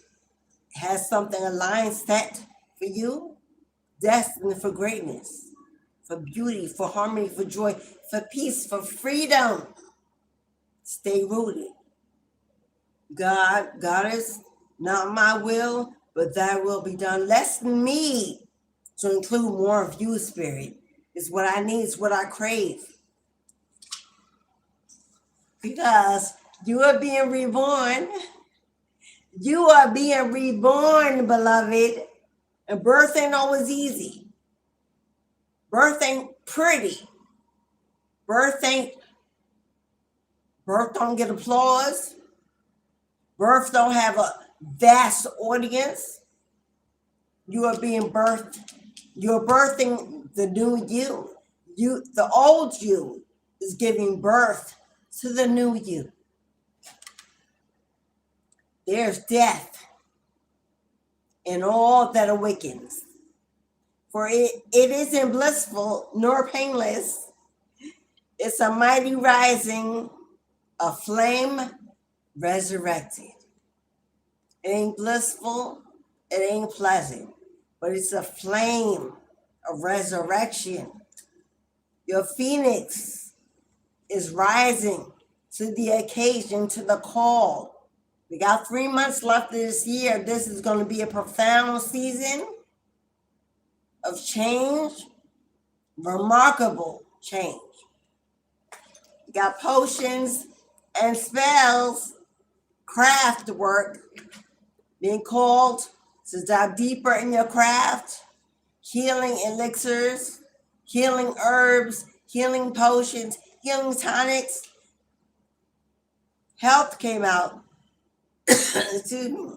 has something aligned, set for you, destined for greatness, for beauty, for harmony, for joy, for peace, for freedom. Stay rooted. Goddess, not my will, but thy will be done. Less than me to include more of you, Spirit. It's what I need, it's what I crave. Because you are being reborn. You are being reborn, beloved. And birth ain't always easy. Birth ain't pretty. Birth don't get applause. Birth don't have a vast audience. You are being birthed. You're birthing the new you. The old you is giving birth to the new you. There's death in all that awakens. For it isn't blissful nor painless. It's a mighty rising, a flame resurrected. It ain't blissful, it ain't pleasant, but it's a flame of resurrection. Your phoenix is rising to the occasion, to the call. We got 3 months left of this year. This is going to be a profound season of change, remarkable change. You got potions and spells, craft work, being called to dive deeper in your craft, healing elixirs, healing herbs, healing potions, healing tonics. Health came out. Excuse me.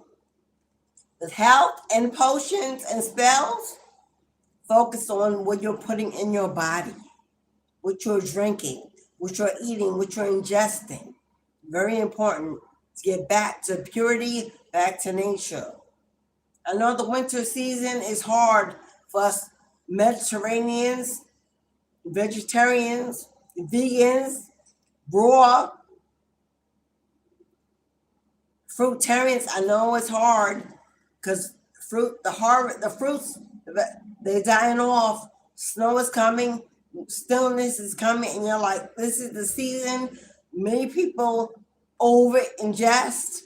With health and potions and spells, focus on what you're putting in your body, what you're drinking, what you're eating, what you're ingesting. Very important to get back to purity, back to nature. I know the winter season is hard for us Mediterraneans, vegetarians, vegans, raw, fruitarians. I know it's hard because the fruits, they're dying off. Snow is coming, stillness is coming, and you're like, this is the season. Many people overindulgence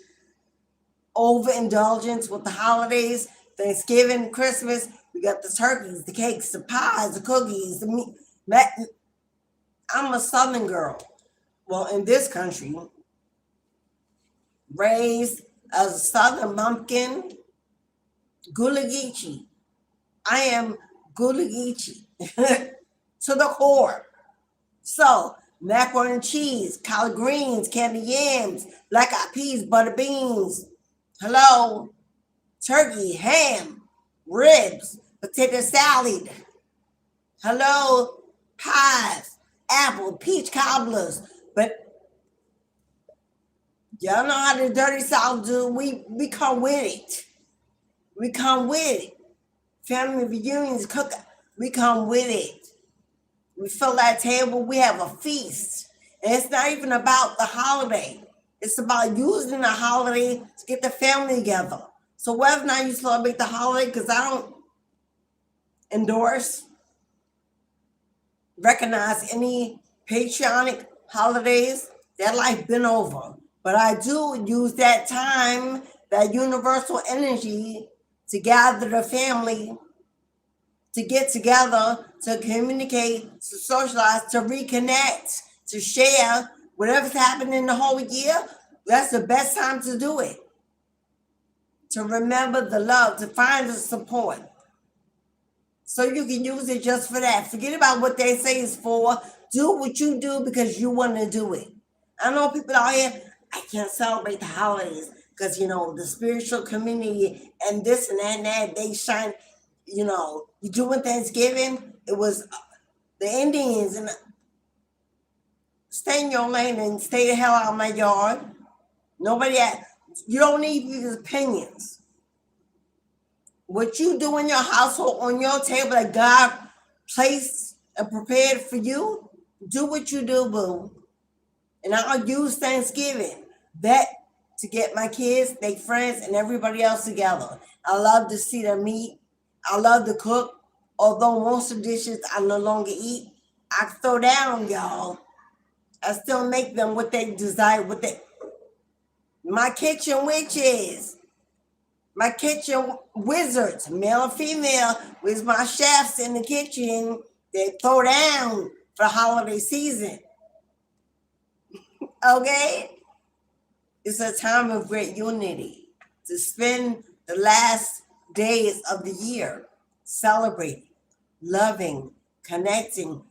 with the holidays, Thanksgiving, Christmas. We got the turkeys, the cakes, the pies, the cookies, the meat. I'm a Southern girl. Well, in this country, raised as a Southern bumpkin, Gulagichi. I am Gulagichi to the core. So, macaroni and cheese, collard greens, candied yams, black eyed peas, butter beans. Hello, turkey, ham, ribs, potato salad. Hello, pies, apple, peach cobblers. But y'all know how the dirty South do. We come with it. We come with it. Family reunions, cook. We come with it. We fill that table. We have a feast. And it's not even about the holiday. It's about using the holiday to get the family together. So whether or not you celebrate the holiday, because I don't endorse, recognize any patriotic holidays, that life been over. But I do use that time, that universal energy, to gather the family, to get together, to communicate, to socialize, to reconnect, to share whatever's happened in the whole year. That's the best time to do it. To remember the love, to find the support. So you can use it just for that. Forget about what they say is for. Do what you do because you want to do it. I know people out here, I can't celebrate the holidays because, the spiritual community and this and that, they shine. You doing Thanksgiving, it was the Indians, and stay in your lane and stay the hell out of my yard. You don't need these opinions. What you do in your household, on your table that God placed and prepared for you, do what you do, boo. And I'll use Thanksgiving that to get my kids, their friends, and everybody else together. I love to see them meet. I love to cook. Although most of the dishes I no longer eat, I throw down, y'all. I still make them what they desire, my kitchen witches, my kitchen wizards, male and female, with my chefs in the kitchen. They throw down for holiday season. Okay? It's a time of great unity to spend the last days of the year celebrating, loving, connecting,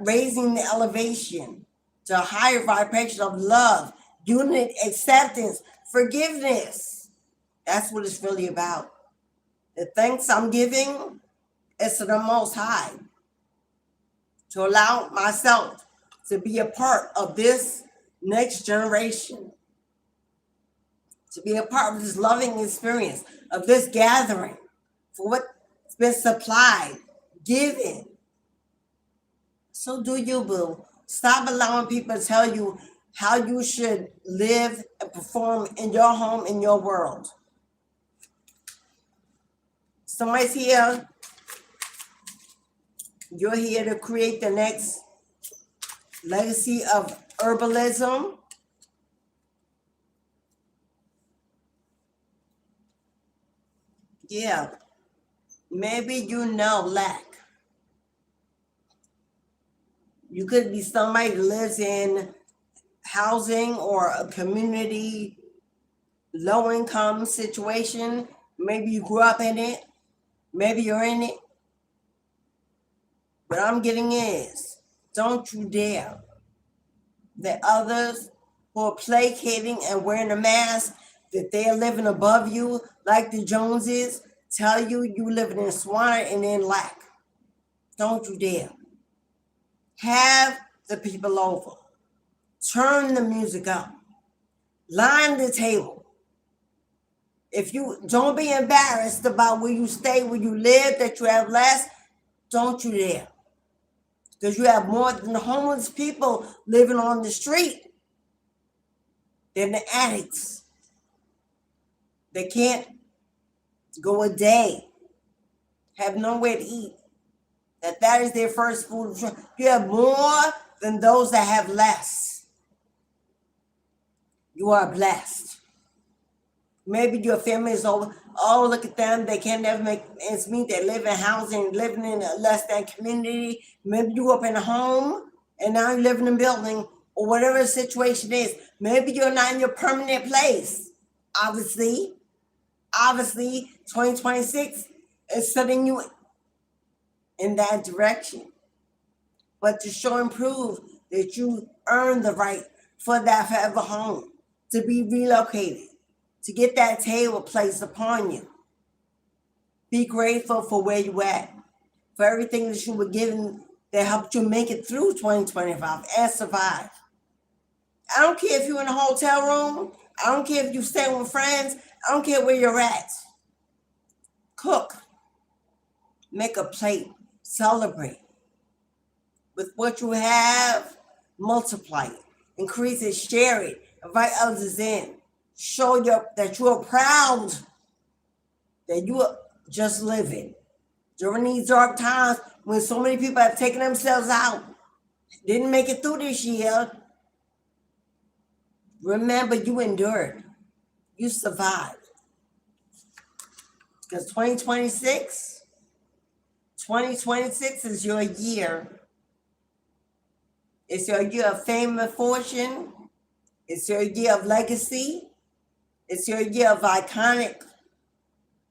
raising the elevation to a higher vibration of love, unity, acceptance, forgiveness. That's what it's really about. The thanks I'm giving is to the Most High, to allow myself to be a part of this next generation, to be a part of this loving experience, of this gathering, for what's been supplied, given. So do you, boo. Stop allowing people to tell you how you should live and perform in your home, in your world. Somebody's here. You're here to create the next legacy of herbalism. Yeah. Maybe lack. You could be somebody that lives in housing or a community low income situation. Maybe you grew up in it. Maybe you're in it. What I'm getting is, don't you dare let others who are placating and wearing a mask that they are living above you, like the Joneses, tell you you living in swine and in lack. Don't you dare. Have the people over. Turn the music up. Line the table. If you don't be embarrassed about where you stay, where you live, that you have less, don't you dare. Because you have more than the homeless people living on the street than the addicts. They can't go a day, have nowhere to eat. That is their first food. You have more than those that have less. You are blessed. Maybe your family is over. Oh, look at them. They can never make ends meet. They live in housing, living in a less than community. Maybe you grew up in a home and now you live in a building or whatever the situation is. Maybe you're not in your permanent place. Obviously, 2026 is setting you in that direction. But to show and prove that you earned the right for that forever home, to be relocated, to get that table placed upon you. Be grateful for where you at, for everything that you were given that helped you make it through 2025 and survive. I don't care if you're in a hotel room. I don't care if you're staying with friends. I don't care where you're at. Cook. Make a plate. Celebrate. With what you have, multiply it. Increase it. Share it. Invite others in. Show that you are proud that you are just living. During these dark times when so many people have taken themselves out, didn't make it through this year, remember you endured. You survived. Because 2026 is your year. It's your year of fame and fortune. It's your year of legacy. It's your year of iconic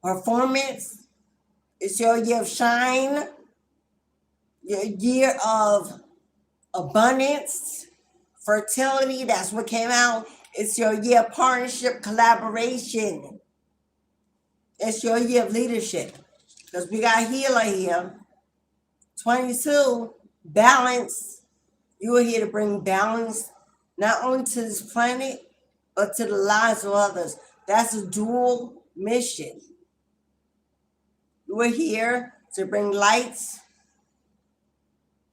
performance. It's your year of shine. Your year of abundance, fertility. That's what came out. It's your year of partnership, collaboration. It's your year of leadership. Because we got healer here. 22, balance. You are here to bring balance not only to this planet, but to the lives of others. That's a dual mission. You are here to bring lights,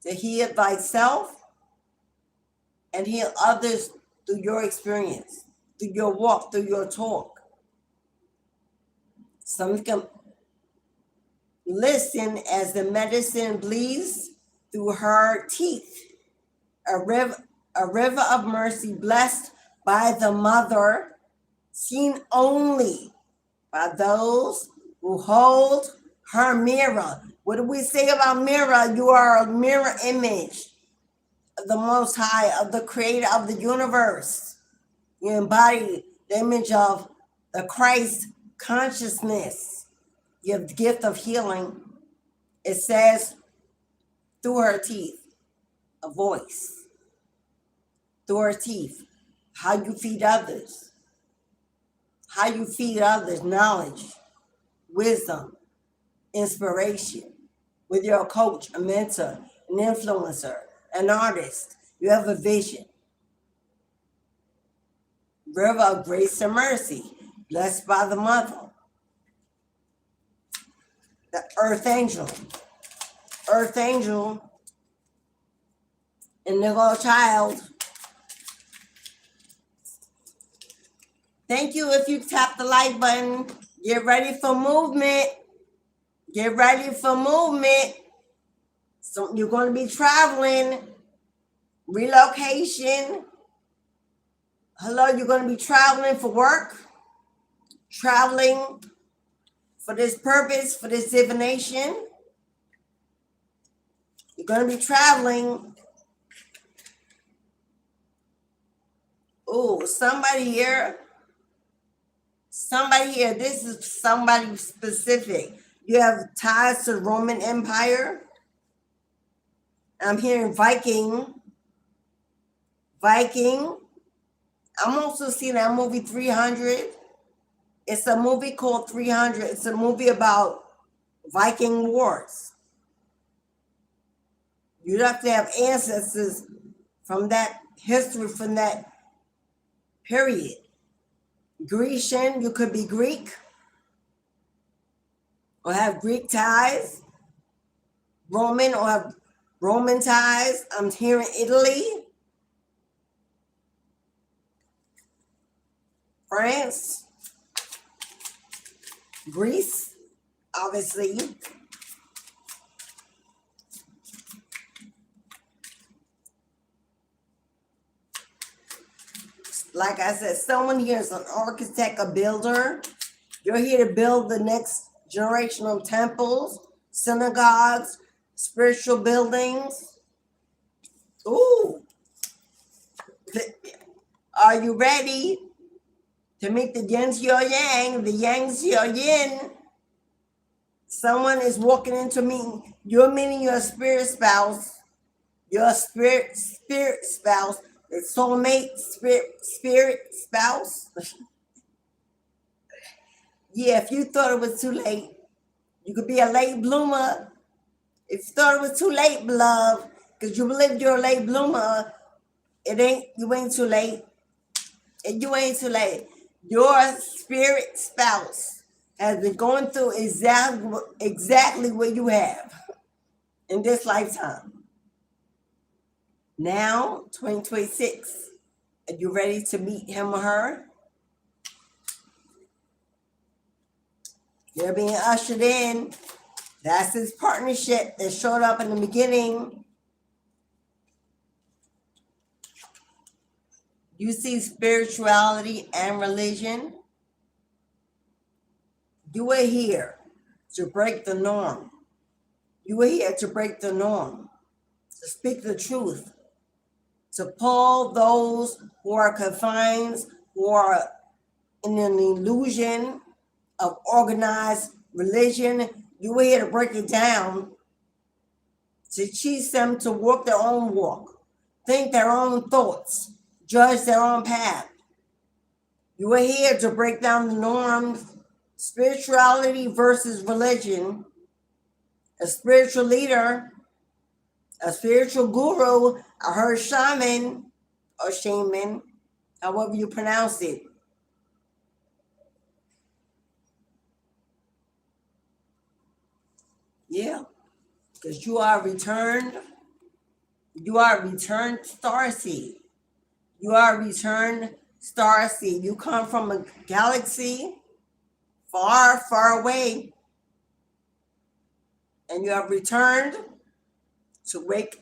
to heal thyself, and heal others through your experience, through your walk, through your talk. Some can listen as the medicine bleeds through her teeth. A river of mercy blessed by the mother, seen only by those who hold her mirror. What do we say about mirror? You are a mirror image of the Most High, of the Creator of the universe. You embody the image of the Christ consciousness. You have the gift of healing. It says, through her teeth, a voice. Through her teeth, how you feed others. How you feed others knowledge, wisdom, inspiration. Whether you're a coach, a mentor, an influencer, an artist, you have a vision. River of grace and mercy, blessed by the mother. The earth angel. Earth angel and the little child. Thank you if you tap the like button. Get ready for movement. Get ready for movement. So you're going to be traveling, relocation. Hello, you're going to be traveling for work, traveling for this purpose, for this divination. You're going to be traveling. Oh, somebody here, this is somebody specific. You have ties to the Roman Empire. I'm hearing Viking. I'm also seeing that movie 300. It's a movie called 300. It's a movie about Viking wars. You'd have to have ancestors from that history, from that period. Grecian, you could be Greek or have Greek ties. Roman or have Roman ties. I'm hearing Italy. France, Greece, obviously. Like I said, someone here is an architect, a builder. You're here to build the next generation of temples, synagogues, spiritual buildings. Ooh. Are you ready to meet the yin xiao yang, the yang xiao yin? Someone is walking into meeting. You're meeting your spirit spouse, your spirit spouse, the soulmate spirit spouse. Yeah, if you thought it was too late, you could be a late bloomer. If you thought it was too late, love, because you believe you're a late bloomer, you ain't too late. And you ain't too late. Your spirit spouse has been going through exactly what you have in this lifetime. Now, 2026 Are you ready to meet him or her? They're being ushered in. That's his partnership that showed up in the beginning. You see spirituality and religion. You are here to break the norm. You are here to break the norm, to speak the truth, to pull those who are confined, who are in an illusion of organized religion. You are here to break it down, to teach them to walk their own walk, think their own thoughts, judge their own path. You are here to break down the norms, spirituality versus religion. A spiritual leader, a spiritual guru, I heard shaman or shaman, however you pronounce it. Yeah, because you are returned. You are returned starseed. You are returned starseed. You come from a galaxy far, far away, and you have returned to wake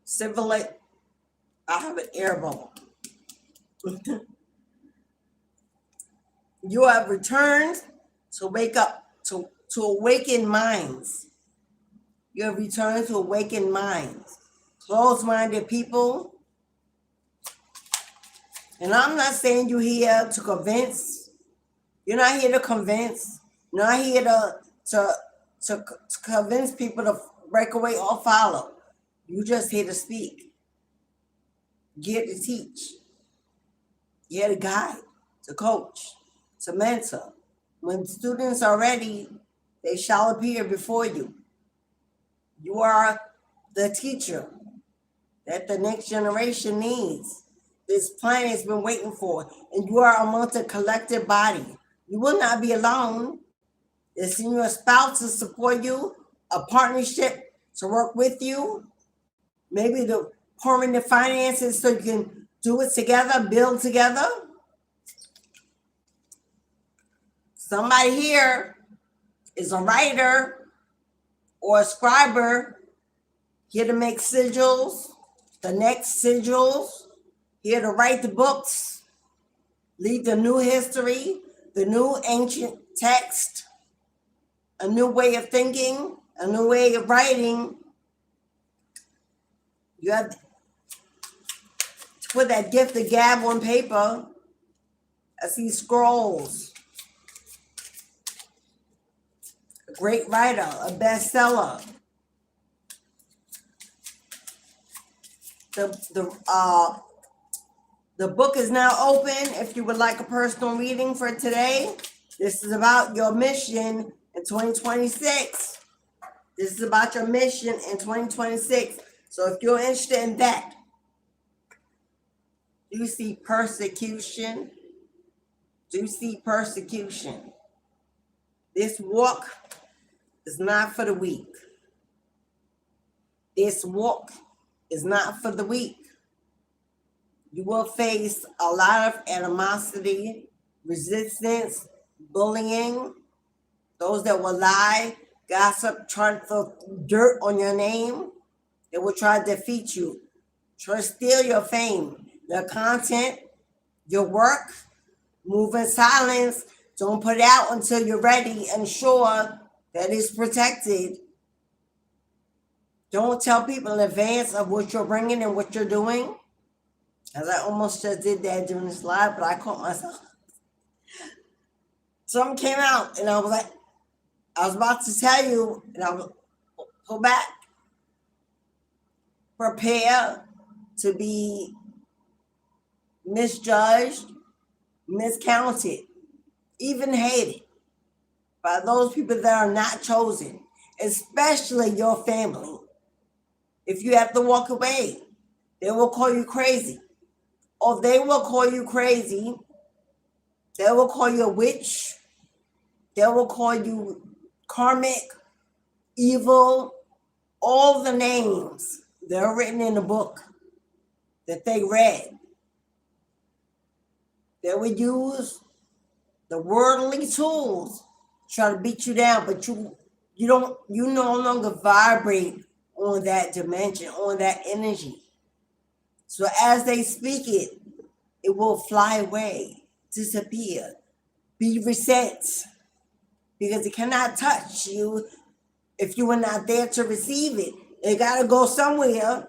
civilization. I have an air bubble. You have returned to wake up, to awaken minds. You have returned to awaken minds. Closed-minded people. And I'm not saying you're here to convince. You're not here to convince. You're not here to convince people to break away or follow. You're just here to speak. You're here to teach. You're here to guide, to coach, to mentor. When students are ready, they shall appear before you. You are the teacher that the next generation needs. This planet has been waiting for, and you are amongst a collective body. You will not be alone. There's your spouse to support you, a partnership to work with you, maybe to pour in the finances so you can do it together, build together. Somebody here is a writer or a scriber, here to make sigils, the next sigils, here to write the books, lead the new history, the new ancient text, a new way of thinking, a new way of writing. You have to put that gift of gab on paper. I see scrolls. A great writer, a bestseller. The book is now open if you would like a personal reading for today. This is about your mission in 2026. This is about your mission in 2026. So if you're interested in that, do you see persecution? Do you see persecution? This walk is not for the weak. This walk is not for the weak. You will face a lot of animosity, resistance, bullying, those that will lie, gossip, try to throw dirt on your name. They will try to defeat you, try to steal your fame, your content, your work. Move in silence. Don't put it out until you're ready and sure that it's protected. Don't tell people in advance of what you're bringing and what you're doing. As I almost just did that during this live, but I caught myself. Something came out and I was like, I was about to tell you, and I will pull back. Prepare to be misjudged, miscounted, even hated by those people that are not chosen, especially your family. If you have to walk away, they will call you crazy. Or they will call you crazy. They will call you a witch. They will call you karmic, evil, all the names that are written in the book that they read. They would use the worldly tools, try to beat you down, but you no longer vibrate on that dimension, on that energy. So as they speak it, it will fly away, disappear, be reset, because it cannot touch you if you were not there to receive it. It got to go somewhere.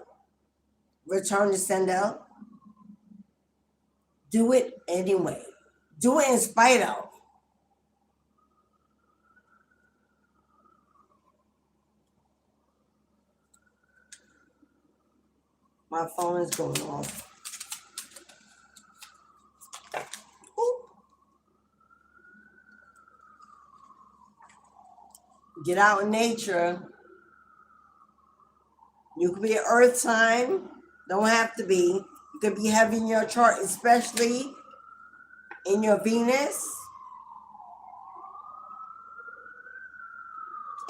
Return to sender. Do it anyway. Do it in spite of. My phone is going off. Get out in nature. You could be an earth sign. Don't have to be. You could be heavy in your chart, especially in your Venus,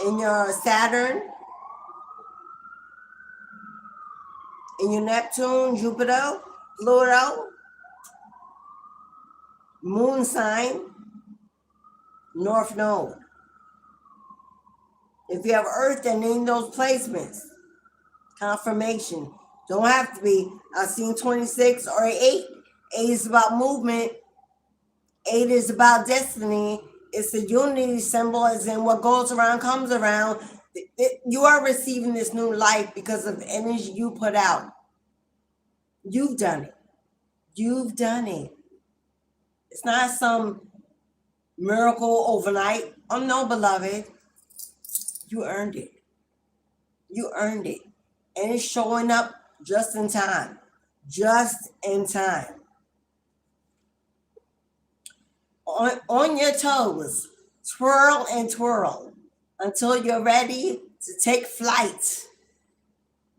in your Saturn, in your Neptune, Jupiter, Pluto, moon sign, North Node. If you have Earth, then name those placements. Confirmation. Don't have to be. I've seen 26 or 8. 8 is about movement. 8 is about destiny. It's a unity symbol, as in what goes around comes around. You are receiving this new life because of the energy you put out. You've done it. You've done it. It's not some miracle overnight. Oh no, beloved. You earned it. You earned it. And it's showing up just in time. Just in time. On your toes. Twirl and twirl until you're ready to take flight.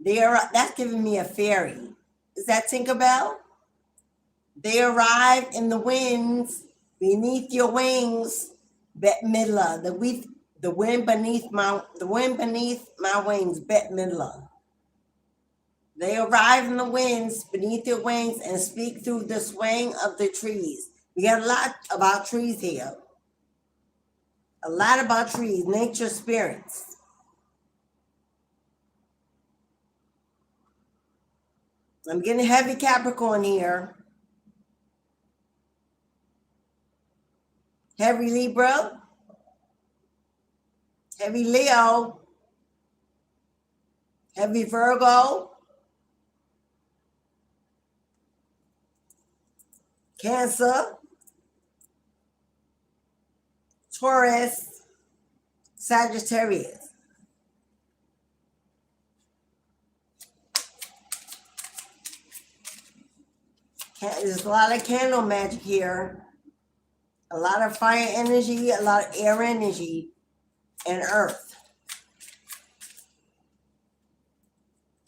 That's giving me a fairy. Is that Tinkerbell? They arrive in the winds beneath your wings, Bette Midler. The wind beneath my wings, Bette Midler. They arrive in the winds beneath your wings and speak through the swaying of the trees. We got a lot about trees here. A lot about trees, nature spirits. I'm getting heavy Capricorn here. Heavy Libra. Heavy Leo. Heavy Virgo. Cancer. Taurus. Sagittarius. There's a lot of candle magic here. A lot of fire energy, a lot of air energy, and earth.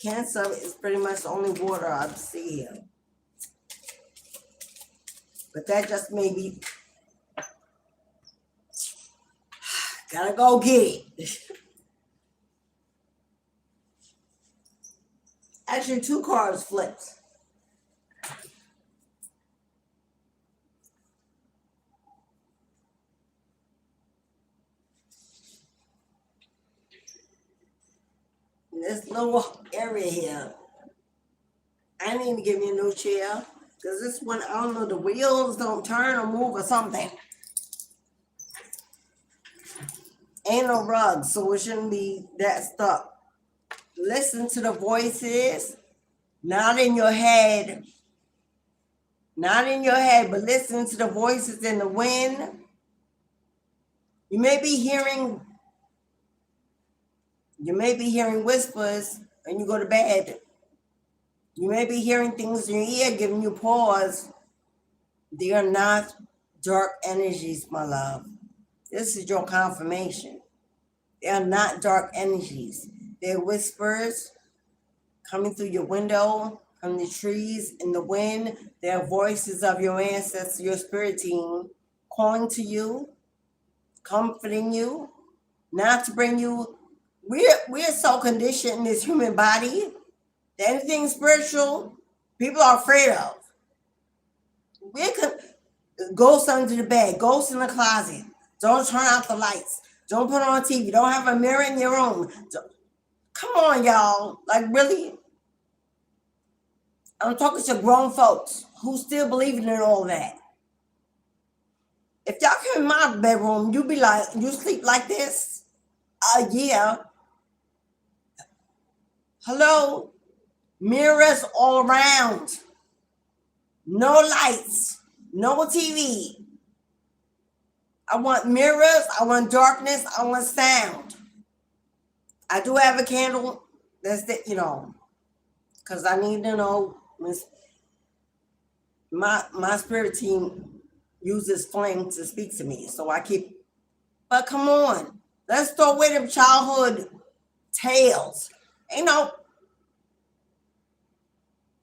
Cancer is pretty much the only water I see here. But that just may be. Gotta go get it. Actually, 2 cards flipped. This little area here. I need to give me a new chair because this one, I don't know, the wheels don't turn or move or something. Ain't no rug, so it shouldn't be that stuck. Listen to the voices, not in your head. Not in your head, but listen to the voices in the wind. You may be hearing whispers when you go to bed. You may be hearing things in your ear giving you pause. They are not dark energies, my love. This is your confirmation. They are not dark energies. They're whispers coming through your window, from the trees, in the wind. They're voices of your ancestors, your spirit team, calling to you, comforting you, not to bring you. We're so conditioned in this human body that anything spiritual, people are afraid of. Ghosts under the bed, ghosts in the closet. Don't turn out the lights. Don't put on TV. Don't have a mirror in your room. Come on, y'all. Like, really? I'm talking to grown folks who still believing in all that. If y'all came in my bedroom, you be like, you sleep like this? Yeah. Hello? Mirrors all around. No lights. No TV. I want mirrors. I want darkness. I want sound. I do have a candle. That's the, because I need to know. My spirit team uses flame to speak to me. So I keep, but come on. Let's throw away them childhood tales.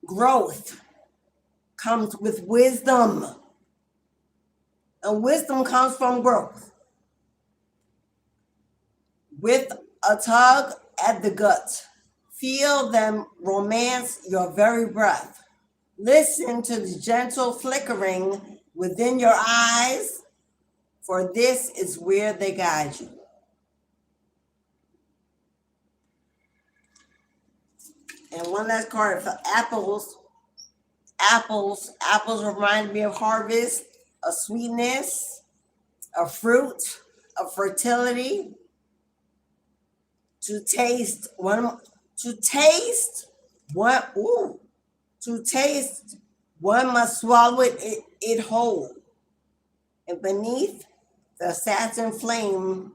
Growth comes with wisdom. And wisdom comes from growth. With a tug at the gut, feel them romance your very breath. Listen to the gentle flickering within your eyes, for this is where they guide you. And one last card for apples. Apples remind me of harvest, of sweetness, of fruit, of fertility. To taste one must swallow it whole. And beneath the satin flame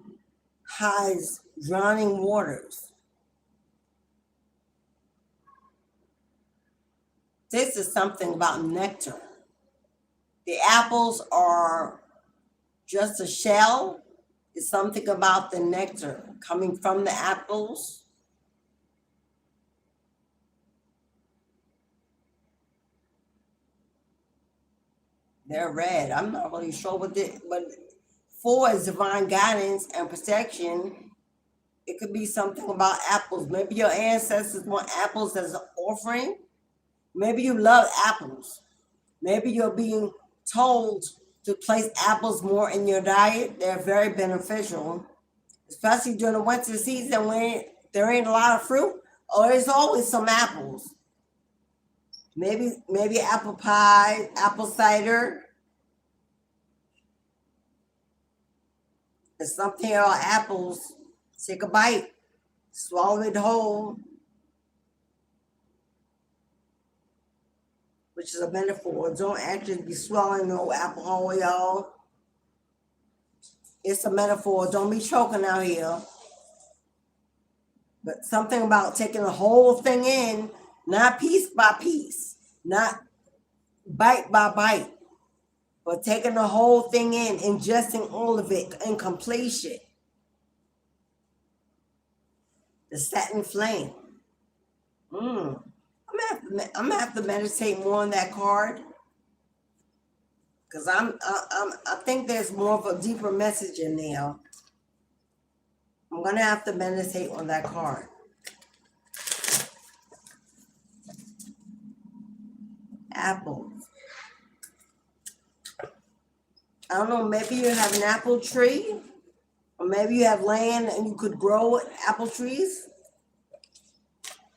hides drowning waters. This is something about nectar. The apples are just a shell. It's something about the nectar coming from the apples. They're red. I'm not really sure what it, but 4 is divine guidance and protection. It could be something about apples. Maybe your ancestors want apples as an offering. Maybe you love apples. Maybe you're being told to place apples more in your diet. They're very beneficial, especially during the winter season when there ain't a lot of fruit, or there's always some apples. Maybe apple pie, apple cider. There's something about apples. Take a bite, swallow it whole, which is a metaphor. Don't actually be swallowing no apple whole, y'all. It's a metaphor. Don't be choking out here. But something about taking the whole thing in, not piece by piece, not bite by bite, but taking the whole thing in, ingesting all of it in completion. The satin flame. I'm gonna have to meditate more on that card, because I think there's more of a deeper message in there. I'm gonna have to meditate on that card. Apples. I don't know, maybe you have an apple tree, or maybe you have land and you could grow apple trees.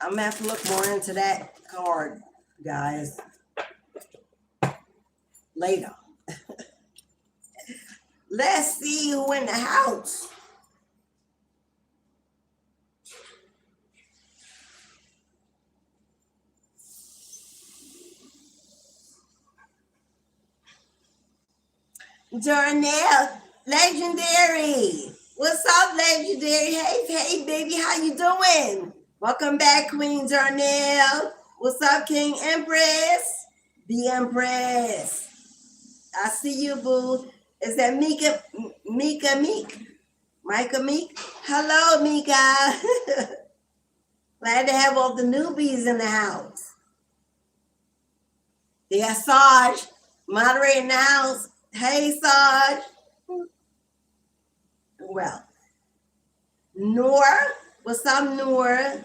I'm gonna have to look more into that card, guys, later. Let's see who in the house. Darnell, legendary. What's up, legendary? Hey, baby, how you doing? Welcome back, Queen Darnell. What's up, King Empress? The Empress. I see you, boo. Is that Mika Meek? Micah Meek? Hello, Mika. Glad to have all the newbies in the house. Yeah, Sarge, moderating the house. Hey, Sarge. Well, Noor, what's up, Noor?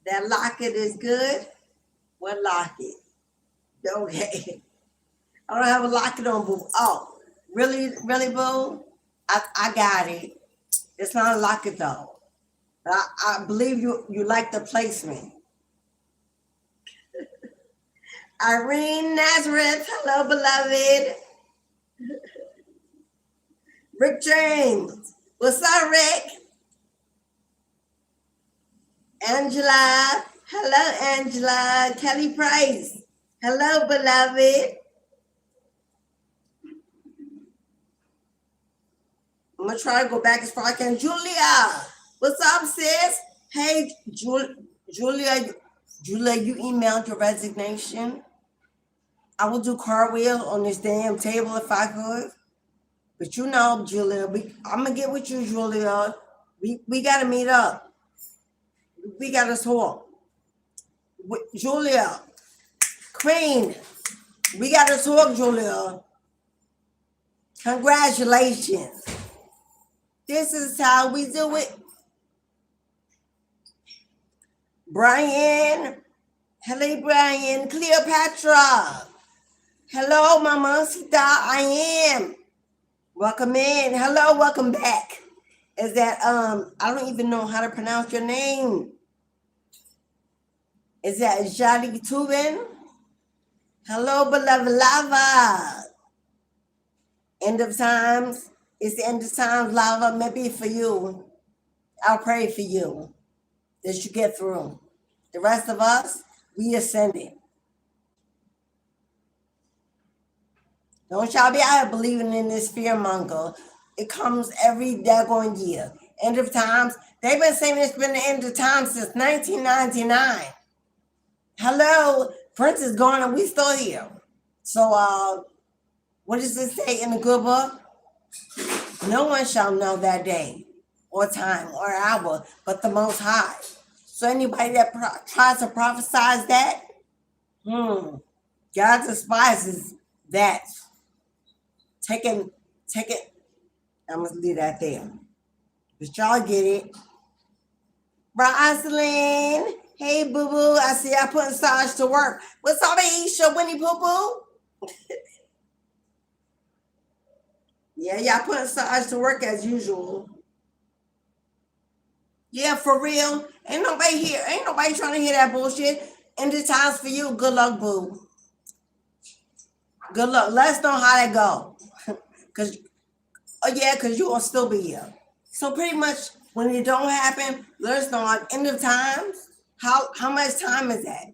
That locket is good. What locket? Okay. I don't have a locket on, boo. Oh, really, really, boo? I got it. It's not a locket though. But I believe you like the placement. Irene Nazareth, hello, beloved. Rick James, what's up, Rick? Angela, hello, Angela. Kelly Price, hello, beloved. I'm gonna try to go back as far as I can. Julia, what's up, sis? Hey, Julia, you emailed your resignation. I will do cartwheels on this damn table if I could. But you know, Julia, I'm gonna get with you, Julia. We gotta meet up. We gotta talk. Julia, Queen, we gotta talk, Julia. Congratulations. This is how we do it. Brian, hello, Brian. Cleopatra, hello, Mamacita, I am. Welcome in. Hello, welcome back. Is that I don't even know how to pronounce your name. Is that Jadi Tubin? Hello, beloved lava. End of times. It's the end of times, lava. Maybe for you. I'll pray for you that you get through. The rest of us, we ascended. Don't y'all be out here believing in this fearmonger. It comes every daggone year. End of times. They've been saying it's been the end of times since 1999. Hello, Prince is gone and we still here. So what does it say in the good book? No one shall know that day or time or hour but the Most High. So anybody that tries to prophesize that, God despises that. Take it. I'm gonna leave that there. But y'all get it. Rosalind, hey boo boo. I see I putting Saj to work. What's up, Aisha, Winnie Poo Poo? Yeah, y'all putting Saj to work as usual. Yeah, for real. Ain't nobody here. Ain't nobody trying to hear that bullshit. End of times for you. Good luck, boo. Good luck. Let us know how that go. Cause you gonna still be here. So pretty much when it don't happen, let us know at end of times. How much time is that?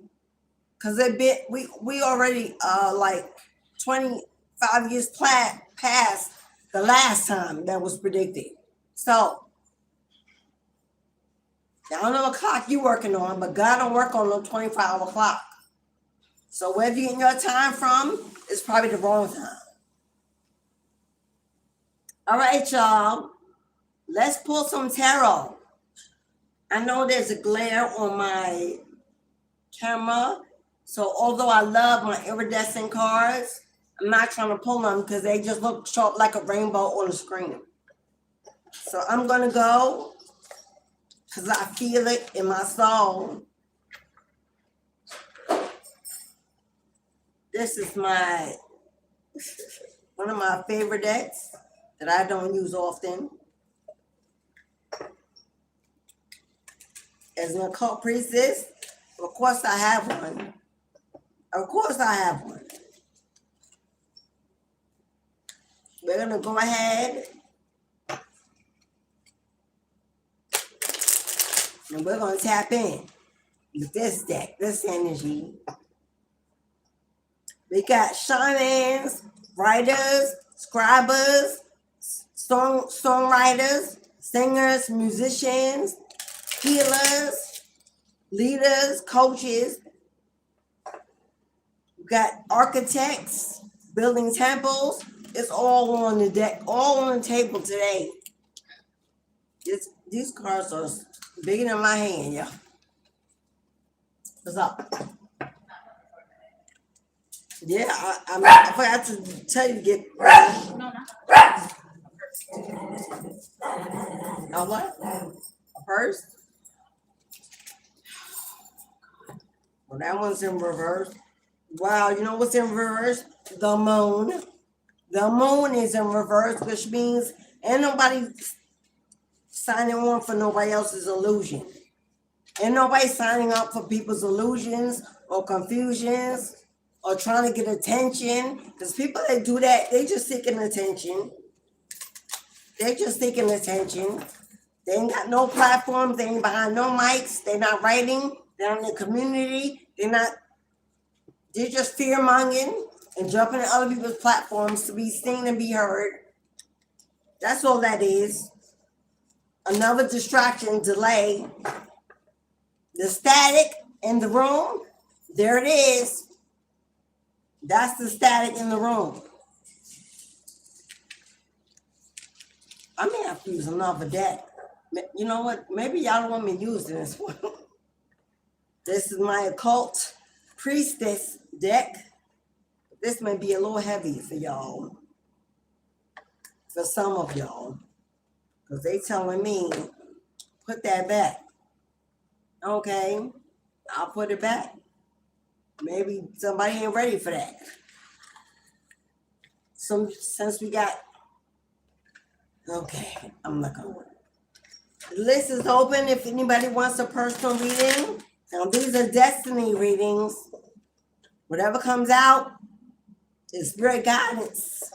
Cause we already like 25 years past the last time that was predicted. So I don't know what clock you working on, but God don't work on no 24-hour clock. So wherever you get your time from, it's probably the wrong time. All right, y'all. Let's pull some tarot. I know there's a glare on my camera. So although I love my iridescent cards, I'm not trying to pull them because they just look sharp like a rainbow on the screen. So I'm going to go because I feel it in my soul. This is one of my favorite decks that I don't use often. As an occult priestess, of course I have one. Of course I have one. We're going to go ahead and we're going to tap in with this deck, this energy. We got shamans, writers, scribers, songwriters, singers, musicians, healers, leaders, coaches. We got architects, building temples. It's all on the deck, all on the table today. These cards are bigger than my hand, y'all. What's up? Yeah, I forgot to tell you to get. No, not. A what? A purse? Well, that one's in reverse. Wow, you know what's in reverse? the moon. The moon is in reverse, which means ain't nobody signing on for nobody else's illusion. Ain't nobody signing up for people's illusions or confusions or trying to get attention. Because people that do that, they just seeking attention. They're just seeking attention. They ain't got no platforms. They ain't behind no mics. They're not writing. They're in the community. They're just fear-mongering and jumping on other people's platforms to be seen and be heard. That's all that is. Another distraction, delay. The static in the room, there it is. That's the static in the room. I may have to use another deck. You know what? Maybe y'all don't want me to use this one. This is my occult priestess deck. This may be a little heavy for y'all. For some of y'all. Because they telling me, put that back. Okay, I'll put it back. Maybe somebody ain't ready for that. Since we got, okay, I'm not gonna work. The list is open if anybody wants a personal reading. Now these are destiny readings. Whatever comes out is spirit guidance.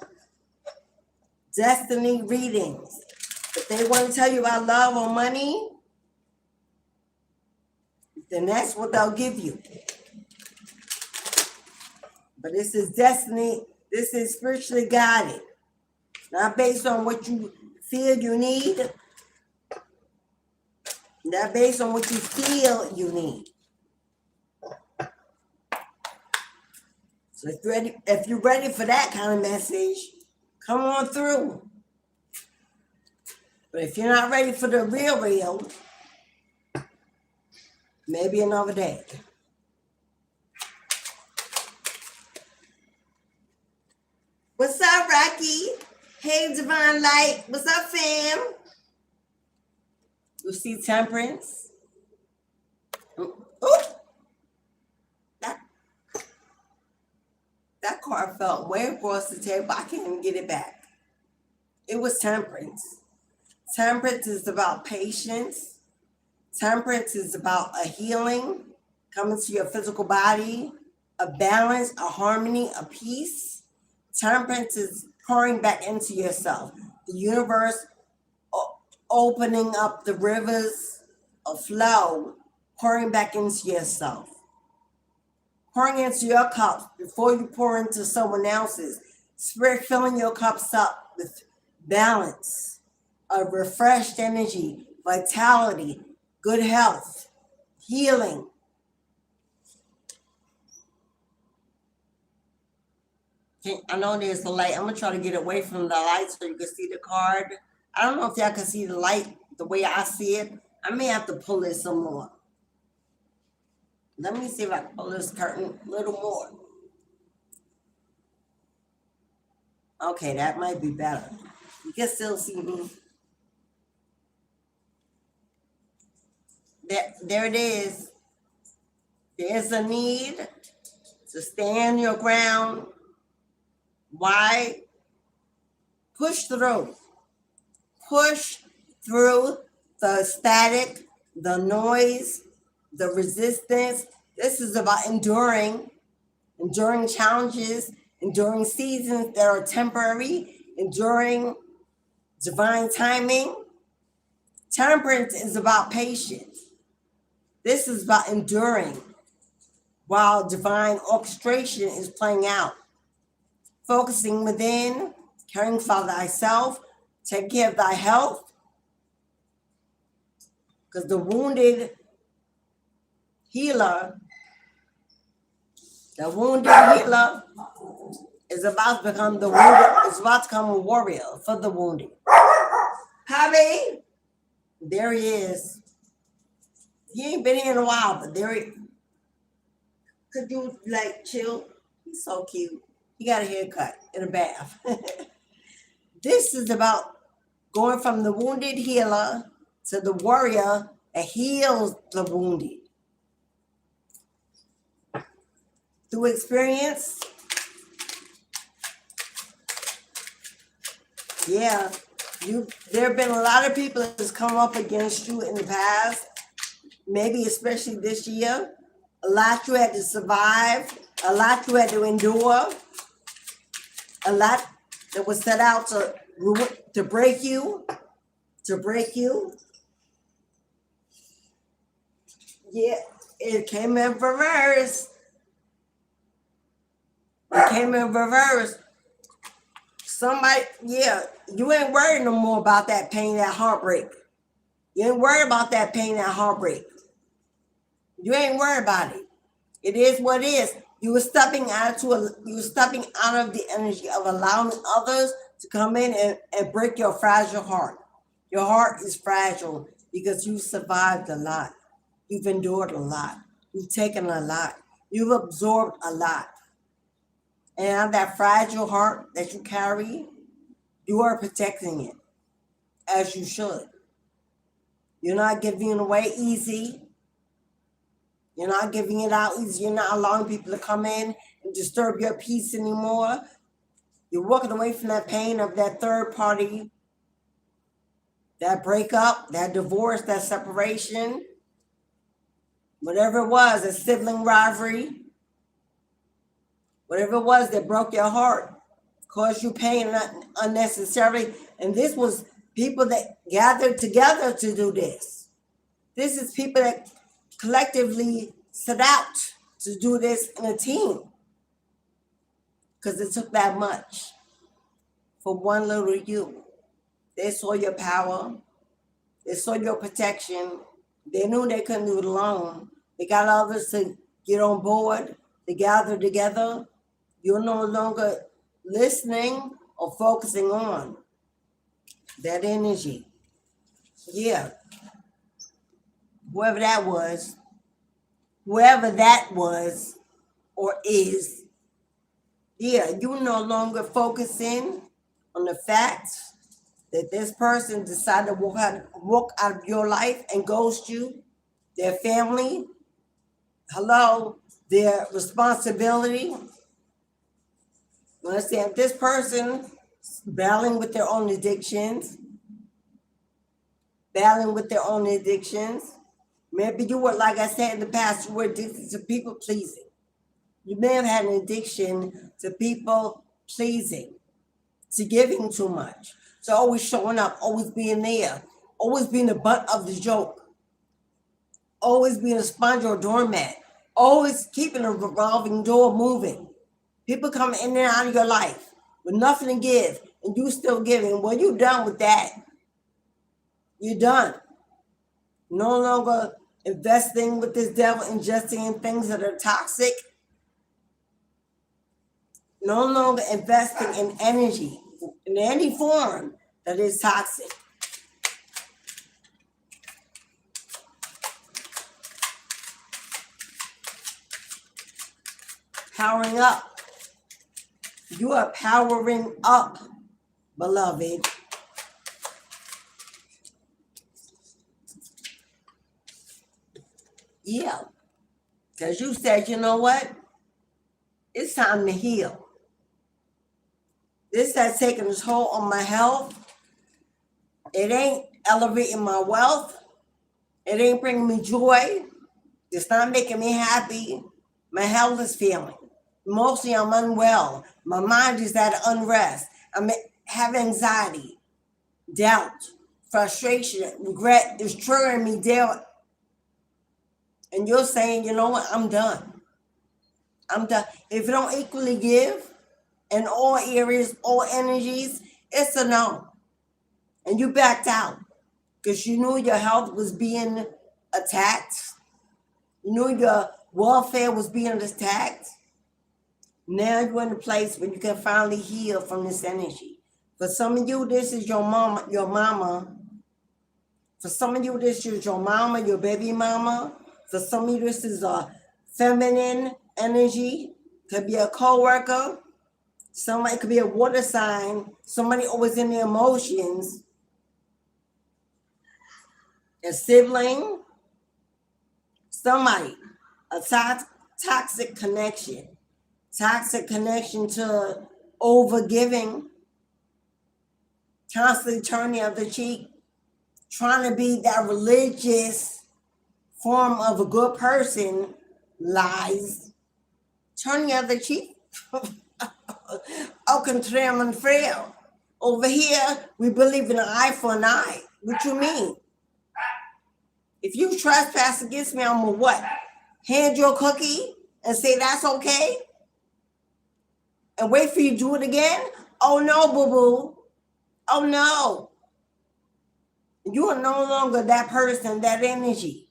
Destiny readings. If they want to tell you about love or money, then that's what they'll give you. But this is destiny. This is spiritually guided. Not based on what you feel you need. Not based on what you feel you need. So if you're ready for that kind of message, come on through. But if you're not ready for the real, maybe another day. What's up, Rocky? Hey, Divine Light. What's up, fam? You see Temperance? Ooh. That card felt way across the table. I can't even get it back. It was Temperance. Temperance is about patience. Temperance is about a healing, coming to your physical body, a balance, a harmony, a peace. Temperance is pouring back into yourself. The universe opening up the rivers of flow, pouring back into yourself. Pouring into your cups before you pour into someone else's. Spirit filling your cups up with balance, a refreshed energy, vitality, good health, healing. I know there's a light. I'm going to try to get away from the light so you can see the card. I don't know if y'all can see the light the way I see it. I may have to pull it some more. Let me see if I can pull this curtain a little more. Okay, that might be better. You can still see me. There it is. There's a need to stand your ground. Why? Push through. Push through the static, the noise, the resistance. This is about enduring challenges, enduring seasons that are temporary, enduring divine timing. Temperance is about patience. This is about enduring while divine orchestration is playing out. Focusing within, caring for thyself, take care of thy health. Because the wounded healer is about to become a warrior for the wounded. Javi, there he is. He ain't been here in a while, but there he. Could you chill? He's so cute. He got a haircut and a bath. This is about going from the wounded healer to the warrior that heals the wounded. Through experience, Yeah, there have been a lot of people that's come up against you in the past, maybe especially this year. A lot you had to survive, a lot you had to endure, a lot that was set out to break you, to break you. Yeah, it came in reverse. It came in reverse. Somebody, yeah, you ain't worried no more about that pain, that heartbreak. You ain't worried about that pain, that heartbreak. You ain't worried about it. It is what it is. You were stepping out of the energy of allowing others to come in and break your fragile heart. Your heart is fragile because you survived a lot. You've endured a lot. You've taken a lot. You've absorbed a lot. And that fragile heart that you carry, you are protecting it as you should. You're not giving it away easy. You're not giving it out easy. You're not allowing people to come in and disturb your peace anymore. You're walking away from that pain of that third party, that breakup, that divorce, that separation, whatever it was, a sibling rivalry, whatever it was that broke your heart, caused you pain unnecessarily. And this was people that gathered together to do this. This is people that collectively set out to do this in a team because it took that much for one little you. They saw your power. They saw your protection. They knew they couldn't do it alone. They got others to get on board, to gather together. You're no longer listening or focusing on that energy. Yeah. Whoever that was or is, yeah, you're no longer focusing on the facts that this person decided to walk out of your life and ghost you, their family, their responsibility. Understand, this person battling with their own addictions, Maybe you were, like I said in the past, you were addicted to people pleasing. You may have had an addiction to people pleasing, to giving too much, to always showing up, always being there, always being the butt of the joke, always being a sponge or a doormat, always keeping a revolving door moving. People come in and out of your life with nothing to give, and you still giving. Well, you're done with that. You're done. No longer investing with this devil, ingesting in things that are toxic. No longer investing in energy in any form that is toxic. Powering up. You are powering up, beloved. Yeah. Because you said, you know what? It's time to heal. This has taken its toll on my health. It ain't elevating my wealth. It ain't bringing me joy. It's not making me happy. My health is failing. Mostly I'm unwell. My mind is at unrest. I have anxiety, doubt, frustration, regret is triggering me down. And you're saying, you know what? I'm done. I'm done. If you don't equally give in all areas, all energies, it's a no. And you backed out because you knew your health was being attacked. You knew your welfare was being attacked. Now you're in a place where you can finally heal from this energy. For some of you, this is your mama. For some of you, this is your mama, your baby mama. For some of you, this is a feminine energy. Could be a coworker. Somebody could be a water sign. Somebody always in their emotions. A sibling. Somebody. A toxic connection. Toxic connection to overgiving. constantly turning the other cheek, trying to be that religious form of a good person, lies. Turn the other cheek. Ao contrário, frio. Over here, we believe in an eye for an eye. What you mean? If you trespass against me, I'm gonna what? Hand you a cookie and say that's okay? And wait for you to do it again? Oh no, boo-boo. Oh no. You are no longer that person, that energy.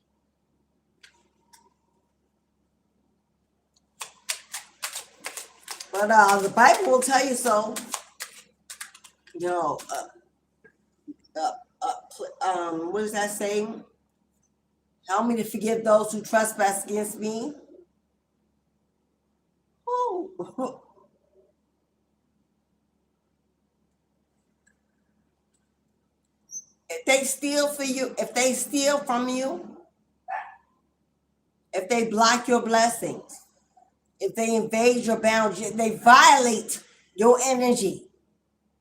But the Bible will tell you so. You know, what does that say? Help me to forgive those who trespass against me. Oh. If they steal for you, if they steal from you, if they block your blessings, if they invade your boundaries, if they violate your energy,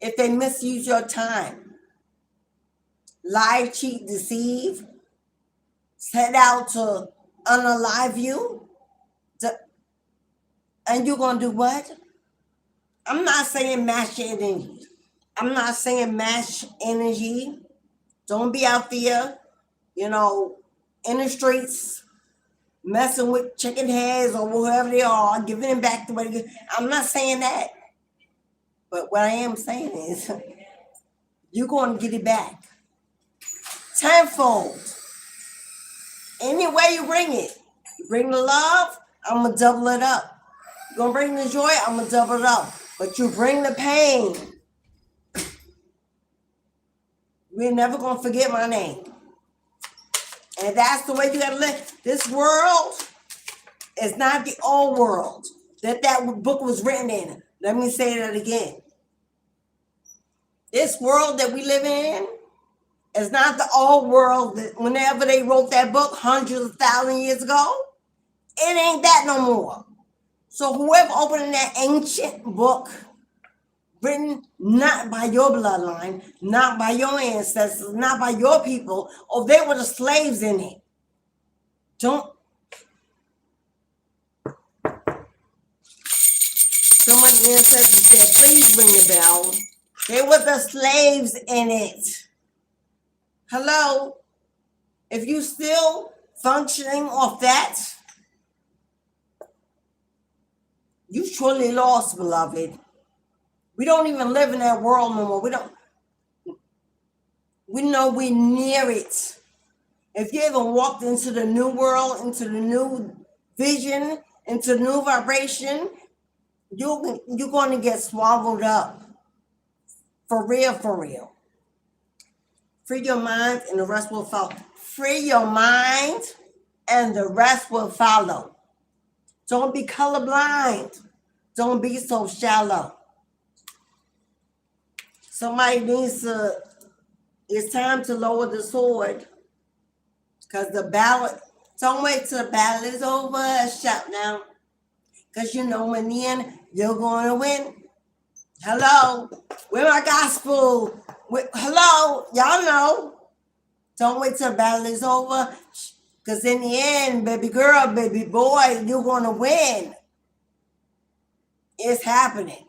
if they misuse your time, lie, cheat, deceive, set out to unalive you, and you're going to do what? I'm not saying match your energy. I'm not saying match energy. Don't be out there, you know, in the streets, messing with chicken heads or whoever they are, giving them back the way they get. I'm not saying that. But what I am saying is, you're going to get it back. Tenfold. Any way you bring it. You bring the love, I'm going to double it up. You're going to bring the joy, I'm going to double it up. But you bring the pain. We're never going to forget my name. And that's the way you got to live. This world is not the old world that book was written in. Let me say that again. This world that we live in is not the old world that whenever they wrote that book hundreds of thousands of years ago. It ain't that no more. So whoever opened that ancient book, written not by your bloodline, not by your ancestors, not by your people, or they were the slaves in it. Don't. Someone ancestors said, please ring the bell. They were the slaves in it. Hello? If you still functioning off that, you truly lost, beloved. We don't even live in that world no more. We know we're near it. If you ever walked into the new world, into the new vision, into the new vibration, you're going to get swallowed up. For real, for real. Free your mind and the rest will follow. Free your mind and the rest will follow. Don't be colorblind. Don't be so shallow. Somebody needs to, it's time to lower the sword. Because the battle, don't wait till the battle is over. Shout now. Because you know in the end, you're going to win. Hello? Where my gospel? Hello? Y'all know. Don't wait till the battle is over. Because in the end, baby girl, baby boy, you're going to win. It's happening.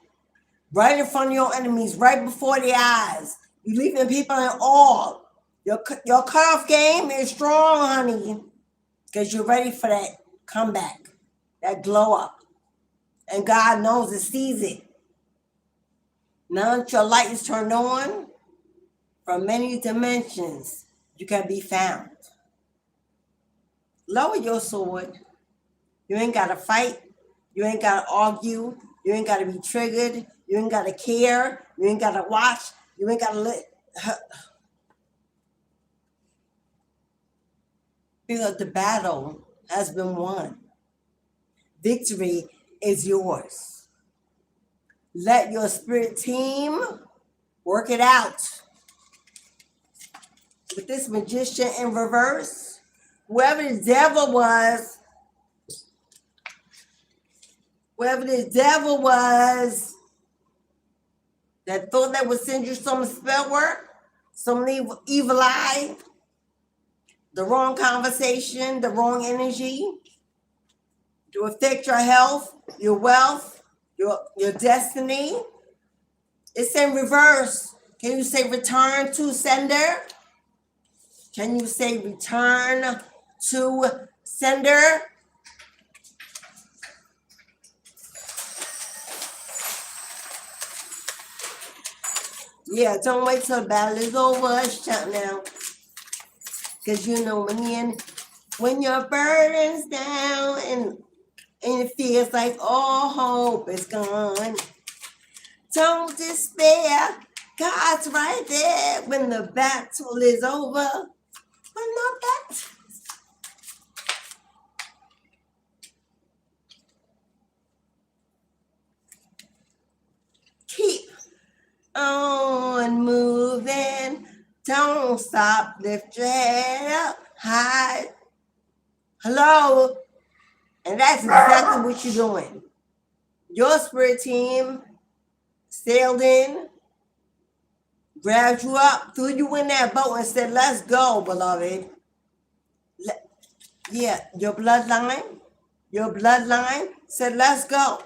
Right in front of your enemies, right before their eyes. You're leaving people in awe. Your cutoff game is strong, honey. Because you're ready for that comeback, that glow up. And God knows it, sees it. Now that your light is turned on, from many dimensions, you can be found. Lower your sword. You ain't got to fight. You ain't got to argue. You ain't got to be triggered. You ain't got to care. You ain't got to watch. You ain't got to let. Because the battle has been won. Victory is yours. Let your spirit team work it out. With this magician in reverse, whoever the devil was, that thought they would send you some spell work, some evil eye, the wrong conversation, the wrong energy to affect your health, your wealth, your destiny. It's in reverse. Can you say return to sender? Can you say return to sender? Yeah, don't wait till the battle is over. Shout now. Because you know when your burden's down and it feels like all hope is gone, don't despair. God's right there when the battle is over. When the battle. Keep on moving. Don't stop. Lift your head up high. Hello. And that's exactly what you're doing. Your spirit team sailed in, grabbed you up, threw you in that boat and said, let's go, beloved. Yeah, your bloodline said, let's go.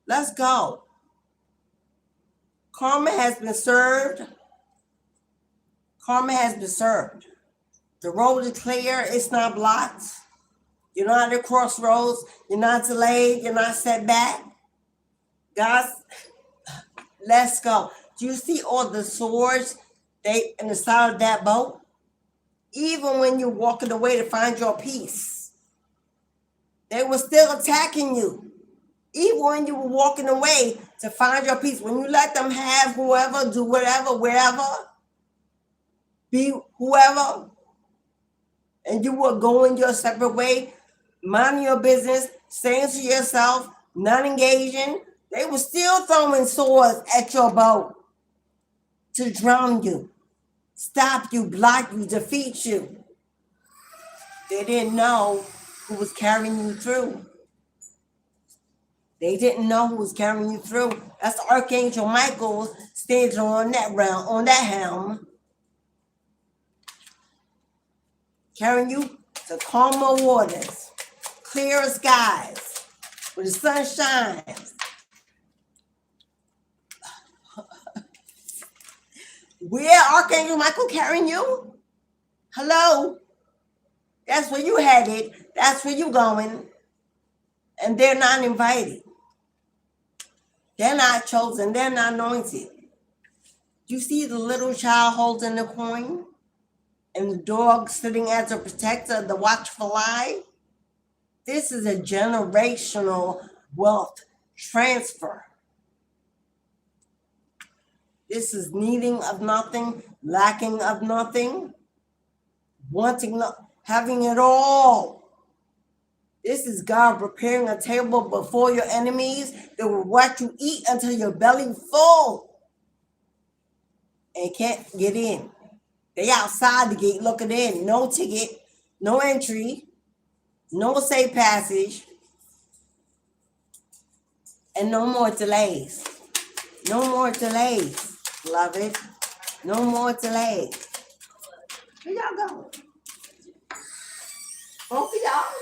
Let's go. Karma has been served. Karma has been served. The road is clear. It's not blocked. You're not at a crossroads. You're not delayed. You're not set back. Guys, let's go. Do you see all the swords in the side of that boat? Even when you're walking away to find your peace, they were still attacking you. Even when you were walking away to find your peace, when you let them have whoever, do whatever, wherever, be whoever, and you were going your separate way, minding your business, staying to yourself, not engaging, they were still throwing swords at your boat to drown you, stop you, block you, defeat you. They didn't know who was carrying you through. They didn't know who was carrying you through. That's Archangel Michael standing on that realm, on that helm, carrying you to calmer waters, clearer skies, where the sun shines. Where Archangel Michael carrying you? Hello? That's where you headed. That's where you going. And they're not invited. They're not chosen. They're not anointed. You see the little child holding the coin? And the dog sitting as a protector, the watchful eye? This is a generational wealth transfer. This is needing of nothing, lacking of nothing, wanting, having it all. This is God preparing a table before your enemies that will watch you eat until your belly full and can't get in. They outside the gate looking in. No ticket, no entry, no safe passage, and no more delays. No more delays. Beloved, no more delays. Where y'all going? Both of y'all?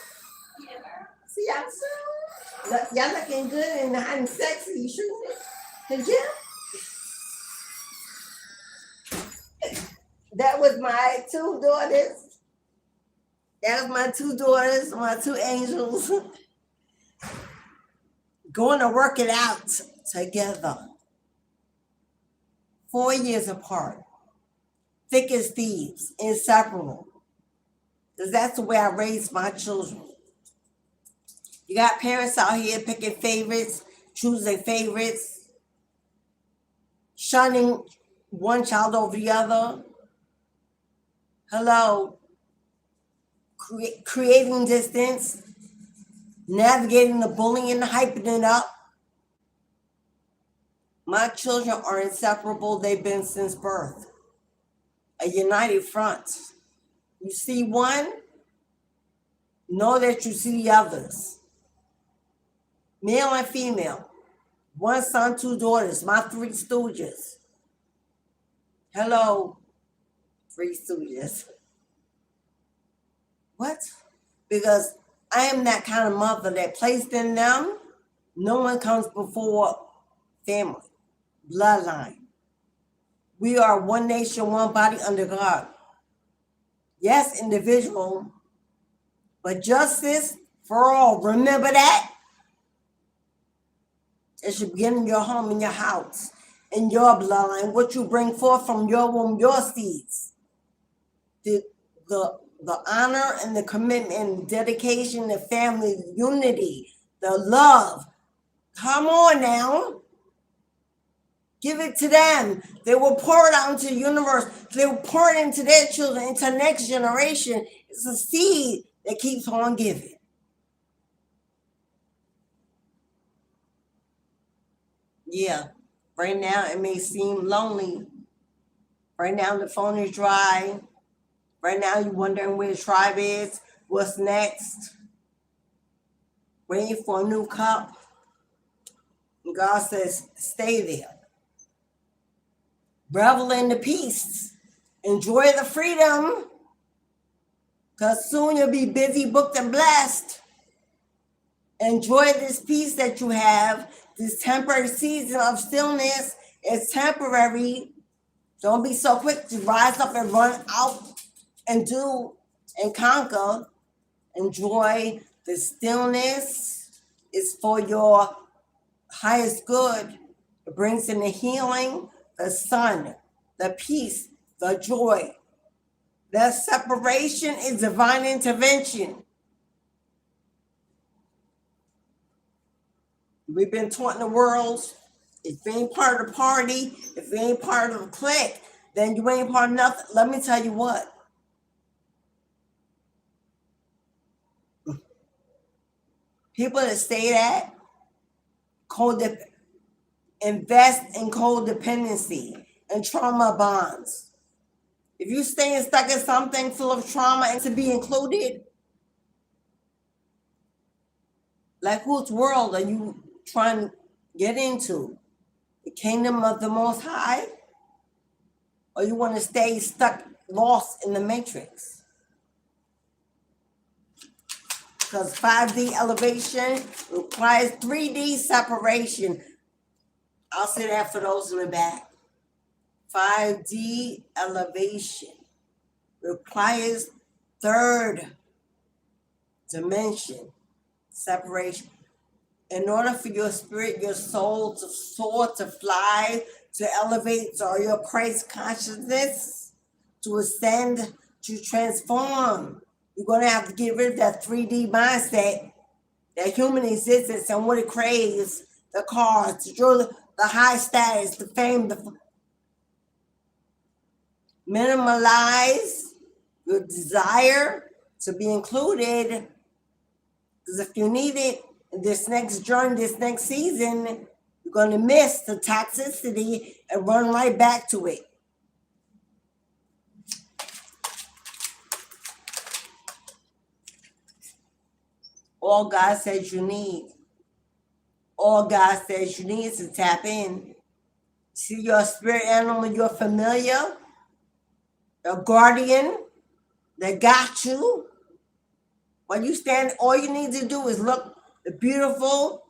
See y'all soon? Y'all looking good and hot and sexy. You shooting it? The gym? That was my two daughters. That was my two daughters, my two angels. Going to work it out together. 4 years apart, thick as thieves, inseparable. Because that's the way I raised my children. You got parents out here picking favorites, choosing favorites, shunning one child over the other. Hello. Creating distance, navigating the bullying and hyping it up. My children are inseparable. They've been since birth. A united front. You see one, know that you see the others. Male and female, 1 son, 2 daughters, my 3 stooges. Hello, 3 stooges. What? Because I am that kind of mother that placed in them, no one comes before family, bloodline. We are one nation, one body under God. Yes, individual, but justice for all. Remember that? It should begin in your home, in your house, in your bloodline, what you bring forth from your womb, your seeds. The honor and the commitment and dedication, the family, the unity, the love. Come on now. Give it to them. They will pour it out into the universe. They will pour it into their children, into the next generation. It's a seed that keeps on giving. Yeah, right now it may seem lonely. Right now the phone is dry. Right now you're wondering where the tribe is, what's next. Waiting for a new cup. And God says, stay there. Revel in the peace. Enjoy the freedom. Because soon you'll be busy, booked, and blessed. Enjoy this peace that you have. This temporary season of stillness is temporary. Don't be so quick to rise up and run out and do and conquer. Enjoy the stillness. It's for your highest good. It brings in the healing, the sun, the peace, the joy. That separation is divine intervention. We've been taught in the world, if you ain't part of the party, if you ain't part of the clique, then you ain't part of nothing. Let me tell you what. People that say that, invest in codependency and trauma bonds. If you're staying stuck in something full of trauma and to be included, like whose world are you trying to get into? The kingdom of the Most High? Or you want to stay stuck, lost in the matrix? Because 5D elevation requires 3D separation. I'll say that for those in the back. 5D elevation requires third dimension separation. In order for your spirit, your soul to soar, to fly, to elevate to your Christ consciousness, to ascend, to transform, you're going to have to get rid of that 3D mindset, that human existence and what it craves, the cars, the high status, the fame, minimalize your desire to be included. Because if you need it in this next journey, this next season, you're going to miss the toxicity and run right back to it. All God says you need. All God says you need is to tap in. See your spirit animal, your familiar, your guardian that got you. When you stand, all you need to do is look the beautiful,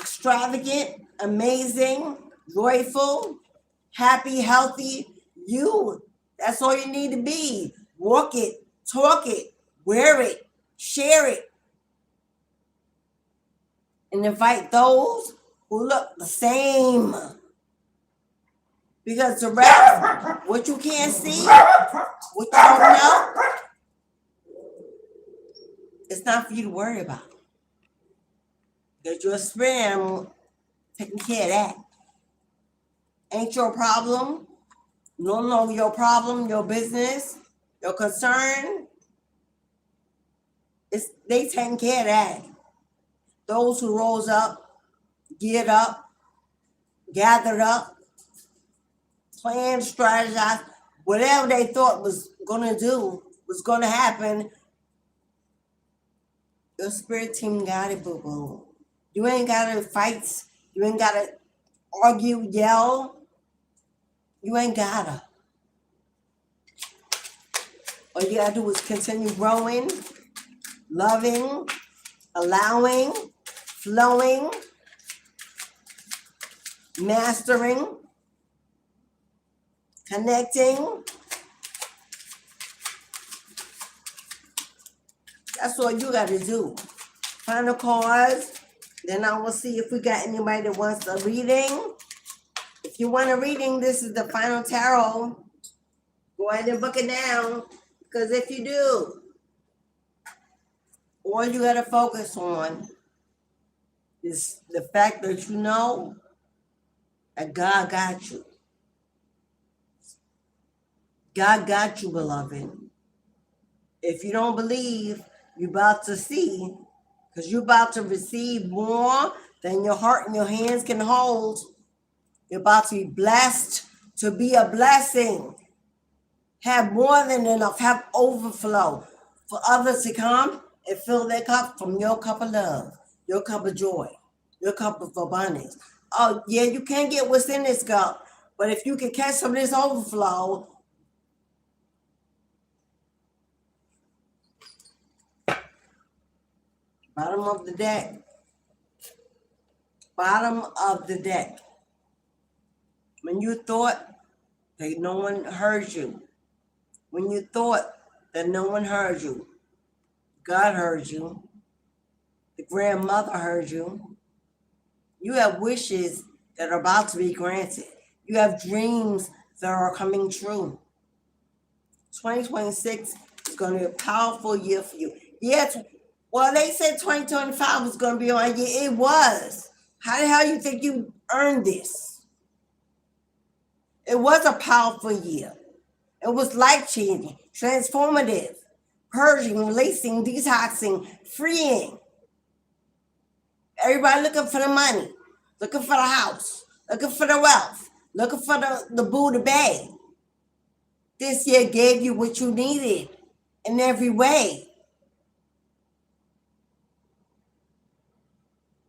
extravagant, amazing, joyful, happy, healthy you. That's all you need to be. Walk it, talk it, wear it, share it. And invite those who look the same. Because the rest, what you can't see, what you don't know, it's not for you to worry about. Because your spirit animal taking care of that. Ain't your problem. No longer your problem, your business, your concern. They taking care of that. Those who rose up, geared up, gathered up, planned, strategized, whatever they thought was going to do, was going to happen, your spirit team got it, boo-boo. You ain't got to fight You ain't gotta argue, yell. You ain't gotta. All you gotta do is continue growing, loving, allowing, flowing, mastering, connecting. That's all you got to do. Final cards. Then I will see if we got anybody that wants a reading. If you want a reading, this is the final tarot. Go ahead and book it down. Because if you do, all you got to focus on is the fact that you know that God got you. God got you, beloved. If you don't believe, you're about to see, because you're about to receive more than your heart and your hands can hold. You're about to be blessed to be a blessing. Have more than enough. Have overflow for others to come and fill their cup from your cup of love, your cup of joy, your cup of abundance. Oh, yeah, you can't get what's in this cup, but if you can catch some of this overflow, bottom of the deck. Bottom of the deck. When you thought that no one heard you, when you thought that no one heard you, God heard you, the grandmother heard you. You have wishes that are about to be granted. You have dreams that are coming true. 2026 is going to be a powerful year for you. Yes, well, they said 2025 was going to be my year. It was. How the hell you think you earned this? It was a powerful year. It was life-changing, transformative, purging, releasing, detoxing, freeing. Everybody looking for the money, looking for the house, looking for the wealth, looking for the boo, the bae. This year gave you what you needed in every way.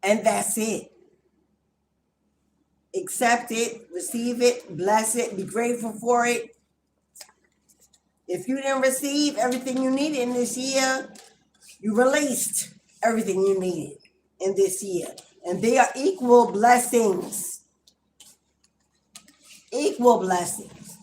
And that's it. Accept it, receive it, bless it, be grateful for it. If you didn't receive everything you needed in this year, you released everything you needed in this year. And they are equal blessings. Equal blessings.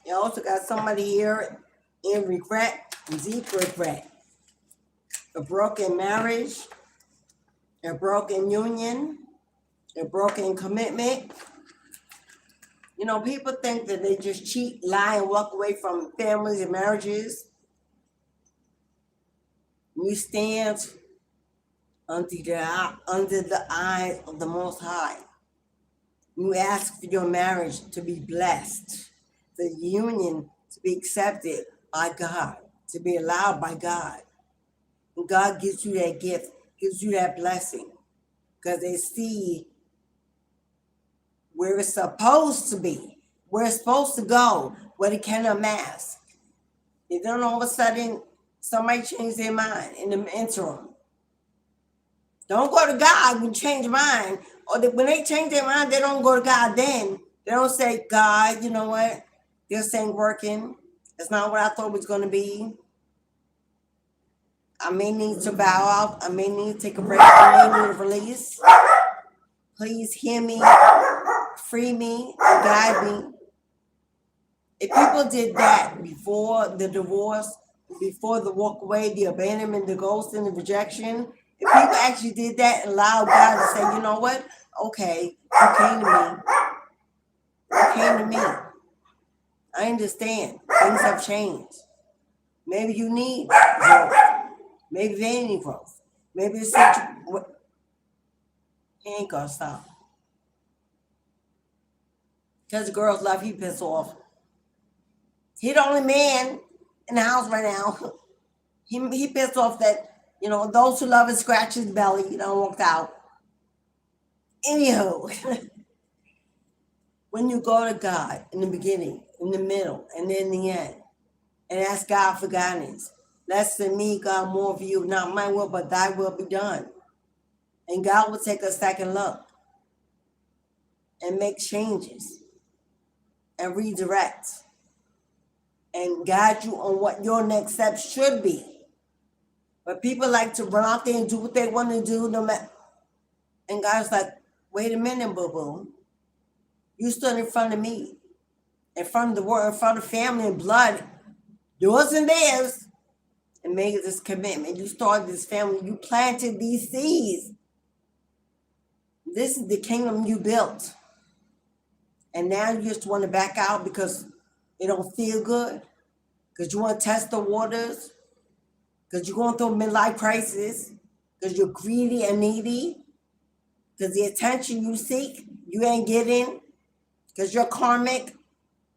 You also got somebody here in regret, deep regret. A broken marriage, a broken union, a broken commitment. You know, people think that they just cheat, lie, and walk away from families and marriages. You stand under the eyes of the Most High. You ask for your marriage to be blessed, the union to be accepted by God, to be allowed by God. And God gives you that gift, gives you that blessing, because they see where it's supposed to be, where it's supposed to go, what it can amass. They don't all of a sudden, somebody change their mind in the interim. Don't go to God when you change your mind. Or when they change their mind, they don't go to God then. They don't say, God, you know what? This ain't working. It's not what I thought it was going to be. I may need to bow out. I may need to take a break. I may need a release. Please hear me, free me, and guide me. If people did that before the divorce, before the walk away, the abandonment, the ghost, and the rejection, if people actually did that and allowed God to say, you know what? Okay, you came to me. You came to me. I understand. Things have changed. Maybe you need growth. Maybe they need growth. Maybe it's he ain't gonna stop. Because the girls love, he pissed off. He the only man in the house right now. He pissed off that, you know, those who love him scratch his belly, walked out. Anyhow, when you go to God in the beginning, in the middle, and in the end, and ask God for guidance, less than me, God, more of you, not my will, but thy will be done. And God will take a second look and make changes and redirect and guide you on what your next step should be. But people like to run out there and do what they want to do, no matter. And God's like, wait a minute, boo-boo. You stood in front of me, in front of the world, in front of family and blood, yours and theirs, and made this commitment. You started this family. You planted these seeds. This is the kingdom you built. And now you just want to back out because it don't feel good, because you want to test the waters, because you're going through a midlife crisis, because you're greedy and needy, because the attention you seek, you ain't getting, because you're karmic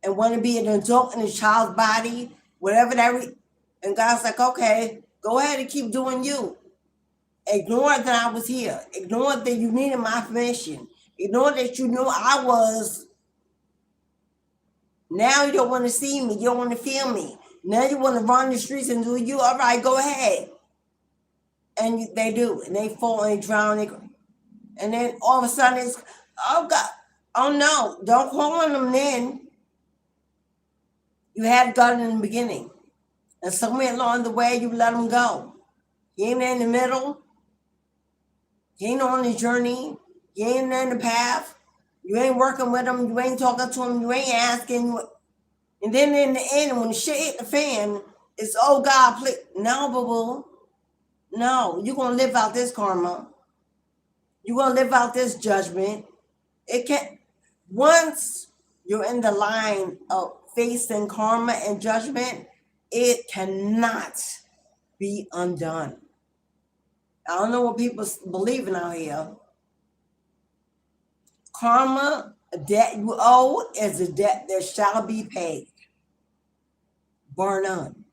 and want to be an adult in a child's body, whatever that. And God's like, okay, go ahead and keep doing you. Ignore that I was here. Ignore that you needed my permission. Ignore that you knew I was. Now you don't want to see me. You don't want to feel me. Now you want to run the streets and do you. All right, go ahead. And they do. And they fall and they drown. And then all of a sudden it's, oh God, oh no, don't call on them then. You had God in the beginning. And somewhere along the way, you let them go. He ain't in the middle. He ain't on the journey. He ain't in the path. You ain't working with him. You ain't talking to him. You ain't asking. And then in the end, when the shit hit the fan, it's, oh God, please. No, boo-boo. No, you're going to live out this karma. You're going to live out this judgment. It can't. Once you're in the line of facing karma and judgment, it cannot be undone. I don't know what people believing out here. Karma, a debt you owe, is a debt that shall be paid. Bar none.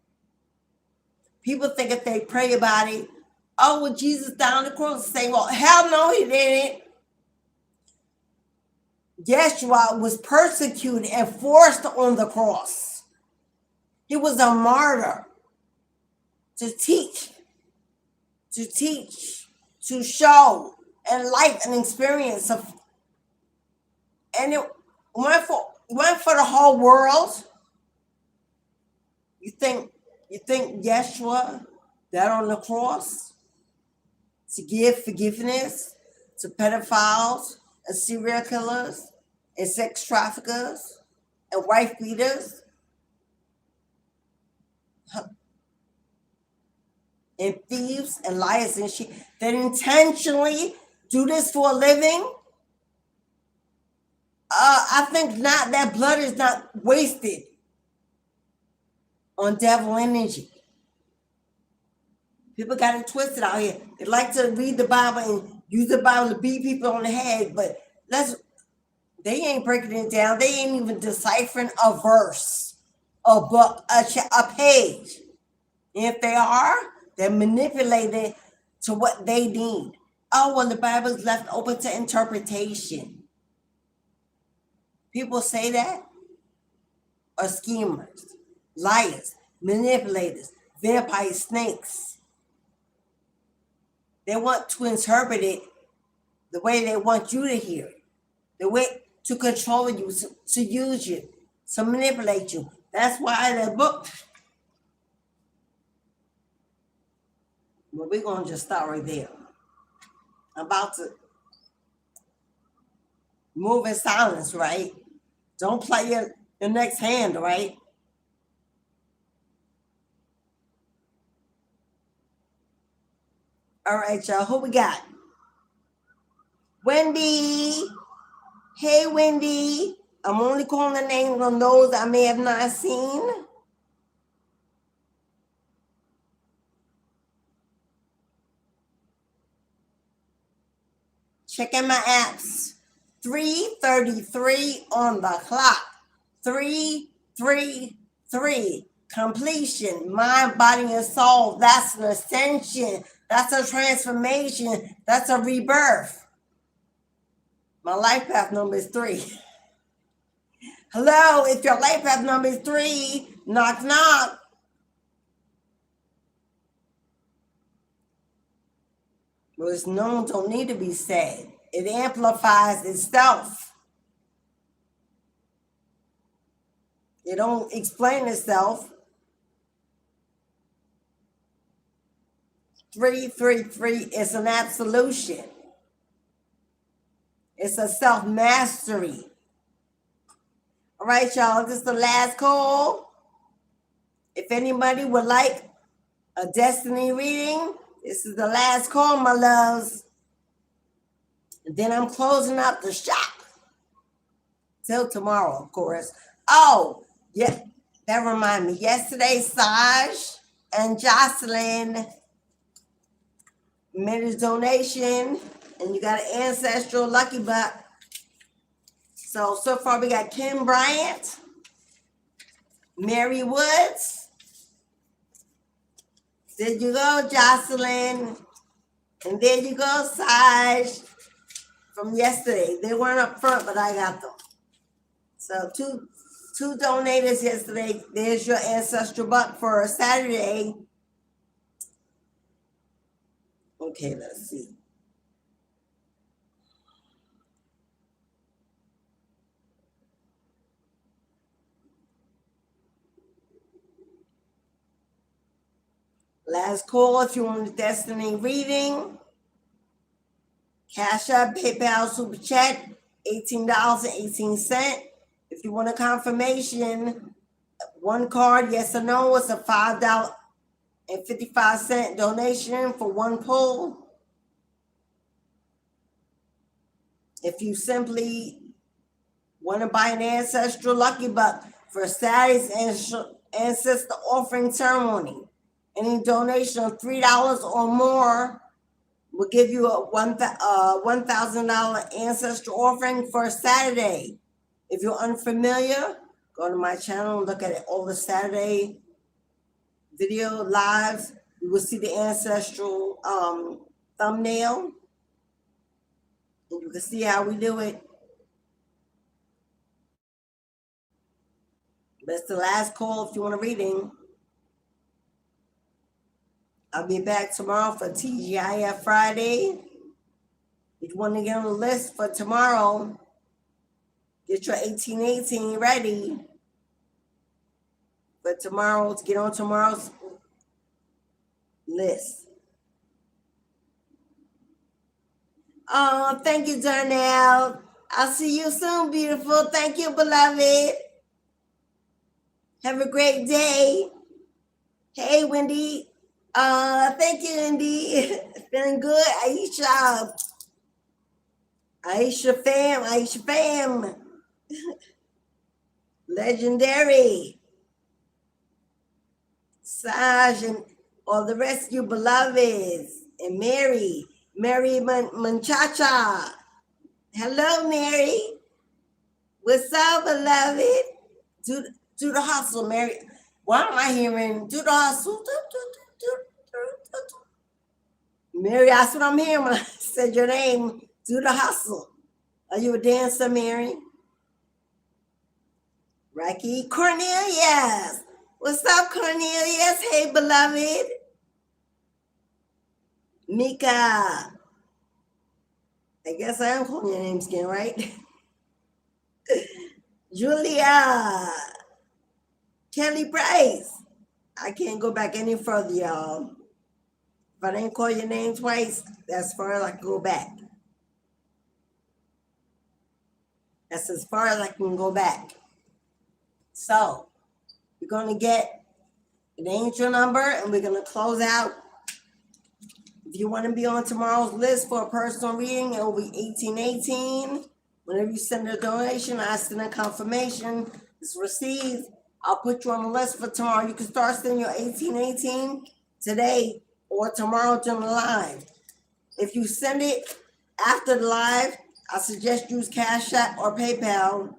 People think if they pray about it, oh, well, Jesus died on the cross, say, well, hell no, he didn't. Yeshua was persecuted and forced on the cross. He was a martyr to teach, to show, and life and experience of, and it went for the whole world. You think Yeshua died on the cross to give forgiveness to pedophiles and serial killers and sex traffickers and wife beaters and thieves and liars and shit that intentionally do this for a living? I think not. That blood is not wasted on devil energy. People got it twisted out here. They like to read the Bible and use the Bible to beat people on the head, but they ain't breaking it down. They ain't even deciphering a verse, a book, a page. And if they are, they're manipulated to what they need. Oh, well, the Bible is left open to interpretation. People say that are schemers, liars, manipulators, vampire snakes. They want to interpret it the way they want you to hear it, the way to control you, to use you, to manipulate you. That's why the book. Well, we're going to just start right there. I'm about to move in silence, right? Don't play your next hand, right? All right, y'all. Who we got? Wendy. Hey, Wendy. I'm only calling the names on those I may have not seen. Checking my apps. 3:33 on the clock. 3:33. Completion. Mind, body, and soul. That's an ascension. That's a transformation. That's a rebirth. My life path number is 3. Hello, if your life path number is 3, knock, knock. What's known don't need to be said. It amplifies itself. It don't explain itself. 333 is an absolution. It's a self-mastery. All right, y'all, this is the last call. If anybody would like a destiny reading, this is the last call, my loves. And then I'm closing up the shop. Till tomorrow, of course. Oh, yeah, that reminds me. Yesterday, Saj and Jocelyn made a donation, and you got an ancestral lucky buck. So far we got Kim Bryant, Mary Woods. There you go, Jocelyn. And there you go, Saj, from yesterday. They weren't up front, but I got them. So two donators yesterday. There's your ancestral buck for Saturday. Okay, let's see. Last call if you want a destiny reading. Cashapp, PayPal, Super Chat, $18.18. If you want a confirmation, one card, yes or no, it's a $5.55 donation for one pull. If you simply want to buy an ancestral lucky buck for Saturday's ancestor offering ceremony, any donation of $3 or more will give you a $1,000 ancestral offering for Saturday. If you're unfamiliar, go to my channel and look at all the Saturday video lives. You will see the ancestral thumbnail. And you can see how we do it. That's the last call if you want a reading. I'll be back tomorrow for TGIF Friday. If you want to get on the list for tomorrow, get your 1818 ready for tomorrow to get on tomorrow's list. Oh, thank you, Darnell. I'll see you soon, beautiful. Thank you, beloved. Have a great day. Hey, Wendy. Thank you, Indy. Feeling good, Aisha. Aisha fam. Legendary. Saj and all the rest of you beloveds. And Mary Manchacha. Hello, Mary. What's up, beloved? Do the hustle, Mary. Why am I hearing do the hustle? Mary, that's what I'm hearing when I said your name. Do the hustle. Are you a dancer, Mary? Rocky Cornelius. What's up, Cornelius? Hey, beloved. Mika. I guess I am calling your name again, right? Julia. Kelly Price. I can't go back any further, y'all. If I didn't call your name twice, that's far as I can go back. That's as far as I can go back. So, we're going to get an angel number and we're going to close out. If you want to be on tomorrow's list for a personal reading, it will be 1818. Whenever you send a donation, I send a confirmation. It's received. I'll put you on the list for tomorrow. You can start sending your 1818 today or tomorrow during the live. If you send it after the live, I suggest use Cashapp or PayPal.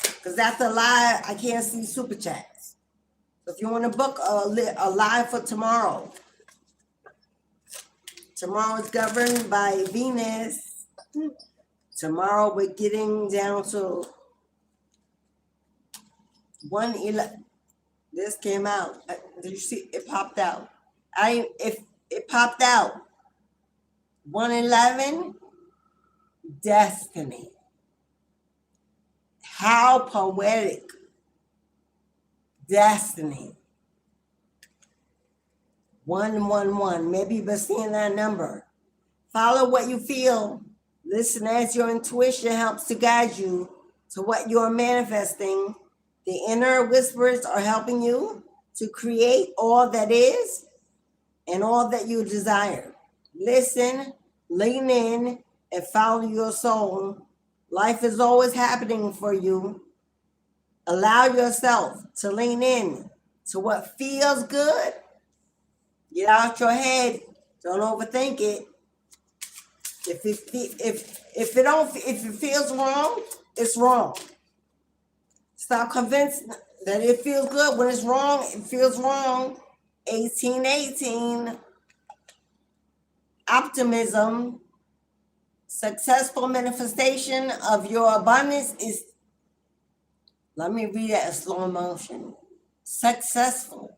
Because after live, I can't see super chats. So if you want to book a live for tomorrow, tomorrow is governed by Venus. Tomorrow we're getting down to 111. This came out. Did you see? It popped out. If it popped out. 111. Destiny. How poetic. Destiny. 111. Maybe you've been seeing that number. Follow what you feel. Listen as your intuition helps to guide you to what you're manifesting. The inner whispers are helping you to create all that is and all that you desire. Listen, lean in, and follow your soul. Life is always happening for you. Allow yourself to lean in to what feels good. Get out your head. Don't overthink it. If it feels wrong, it's wrong. Stop convinced that it feels good. When it's wrong, it feels wrong. 1818. Optimism. Successful manifestation of your abundance is, let me read that in slow motion. Successful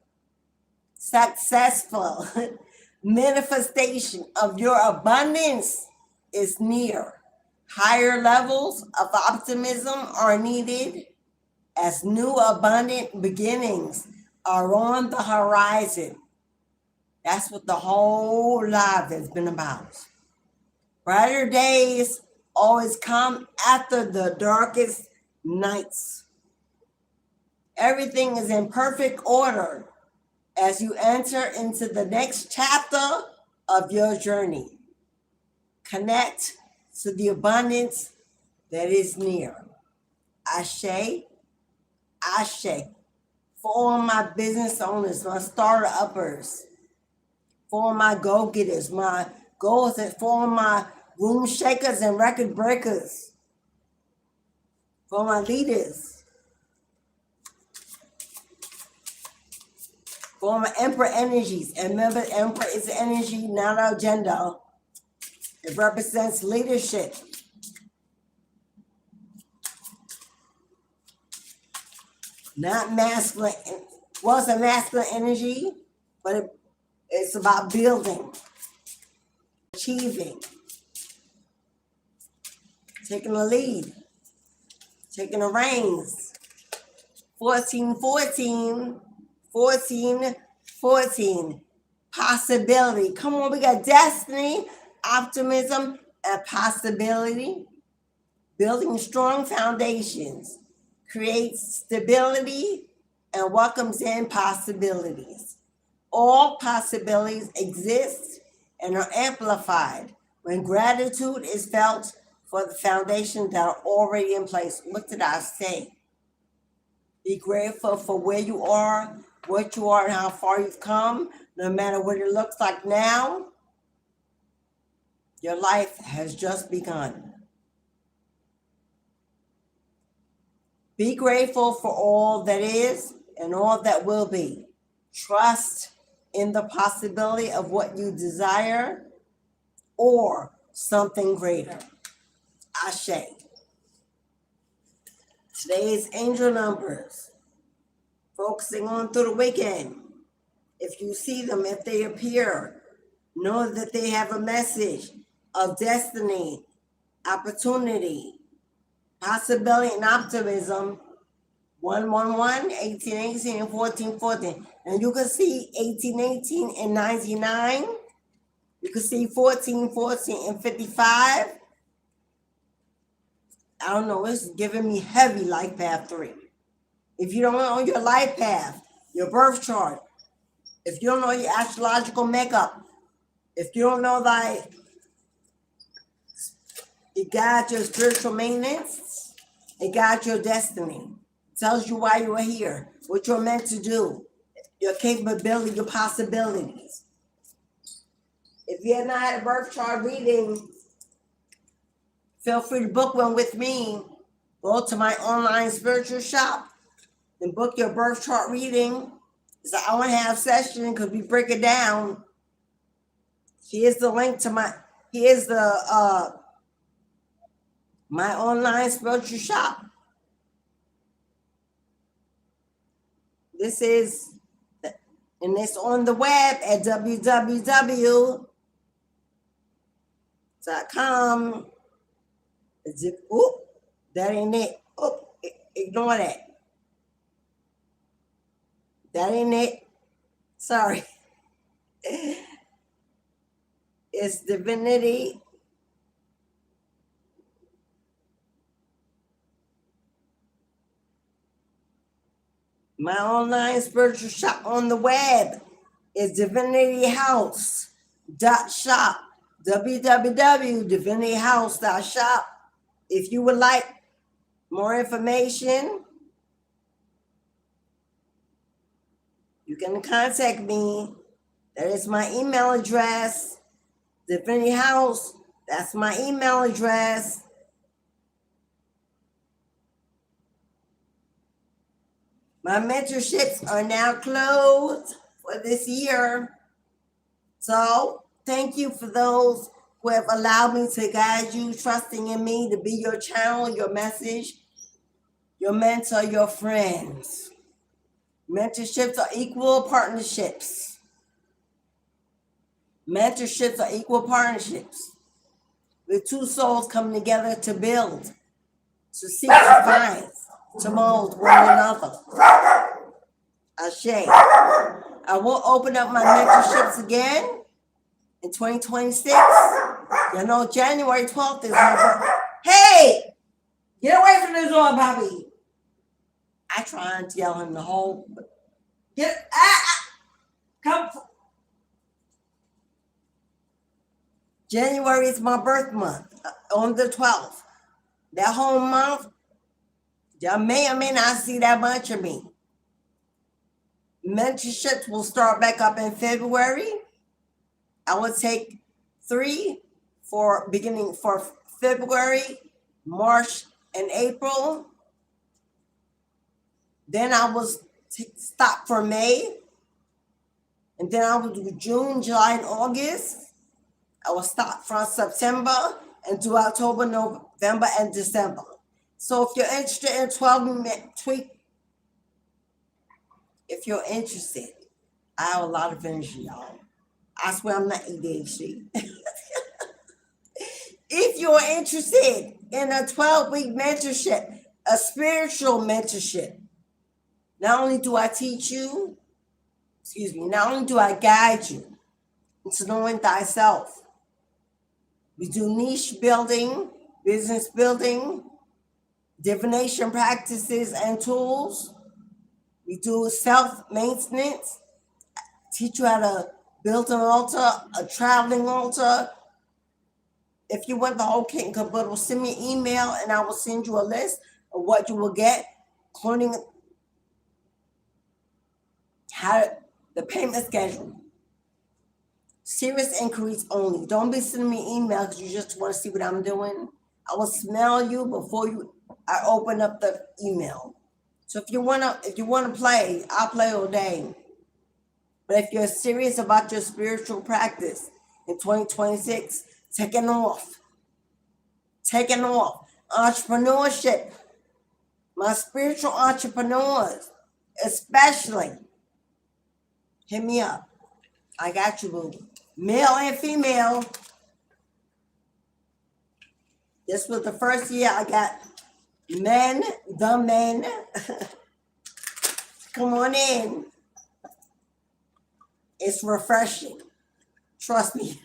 manifestation of your abundance is near. Higher levels of optimism are needed as new abundant beginnings are on the horizon. That's what the whole life has been about. Brighter days always come after the darkest nights. Everything is in perfect order as you enter into the next chapter of your journey. Connect to the abundance that is near. Ashe, Ashe. For all my business owners, my starter-uppers, for all my go-getters, my goals, and for all my room shakers and record breakers, for all my leaders, for all my emperor energies. And remember, emperor is energy, not our gender. It represents leadership. Not masculine. Well, it's a masculine energy, but it's about building, achieving, taking the lead, taking the reins. 1414, 1414. Possibility. Come on, we got destiny, optimism, and possibility. Building strong foundations creates stability and welcomes in possibilities. All possibilities exist and are amplified when gratitude is felt for the foundations that are already in place. What did I say? Be grateful for where you are, what you are, and how far you've come. No matter what it looks like now, your life has just begun. Be grateful for all that is and all that will be. Trust in the possibility of what you desire or something greater. Ashe. Today's angel numbers, focusing on through the weekend. If you see them, if they appear, know that they have a message of destiny, opportunity, possibility, and optimism. 111, 1818, and 1414. And you can see 1818 and 99. You can see 1414 and 55. I don't know, it's giving me heavy life path 3. If you don't know your life path, your birth chart, if you don't know your astrological makeup, if you don't know that it guides your spiritual maintenance, it guides your destiny. It tells you why you are here, what you're meant to do, your capability, your possibilities. If you have not had a birth chart reading, feel free to book one with me. Go to my online spiritual shop and book your birth chart reading. It's an hour-and-a-half session because we break it down. Here's the link to here's the my online spiritual shop. This is, and it's on the web at www.com. Oop, that ain't it. Oop, ignore that. That ain't it. Sorry. It's divinity. My online spiritual shop on the web is divinityhouse.shop. www.divinityhouse.shop. If you would like more information, you can contact me. That is my email address. Divinity House, that's my email address. My mentorships are now closed for this year. So thank you for those who have allowed me to guide you, trusting in me to be your channel, your message, your mentor, your friends. Mentorships are equal partnerships. Mentorships are equal partnerships. With two souls coming together to build, to seek, to find, to mold one another. Ashe. I will open up my mentorships again in 2026. You know, January 12th is my birthday. Hey! Get away from the door, Bobby. I tried to yell him the whole. Come. January is my birth month, on the 12th. That whole month, y'all may or may not see that much of me. Mentorships will start back up in February. I will take 3 for February, March, and April. Then I will stop for May. And then I will do June, July, and August. I will stop from September and do October, November, and December. So if you're interested in 12-minute tweak, if you're interested, I have a lot of energy, y'all. I swear I'm not ADHD. If you're interested in a 12-week mentorship, a spiritual mentorship, not only do I teach you, not only do I guide you into knowing thyself, we do niche building, business building, divination practices and tools. We do self-maintenance, teach you how to build an altar, a traveling altar. If you want the whole kit and caboodle, send me an email and I will send you a list of what you will get, including the payment schedule. Serious inquiries only. Don't be sending me emails because you just want to see what I'm doing. I will smell you before I open up the email. So if you wanna play, I'll play all day. But if you're serious about your spiritual practice in 2026, taking off. Entrepreneurship. My spiritual entrepreneurs, especially, hit me up. I got you, boo. Male and female. This was the first year I got men. Come on in. It's refreshing. Trust me.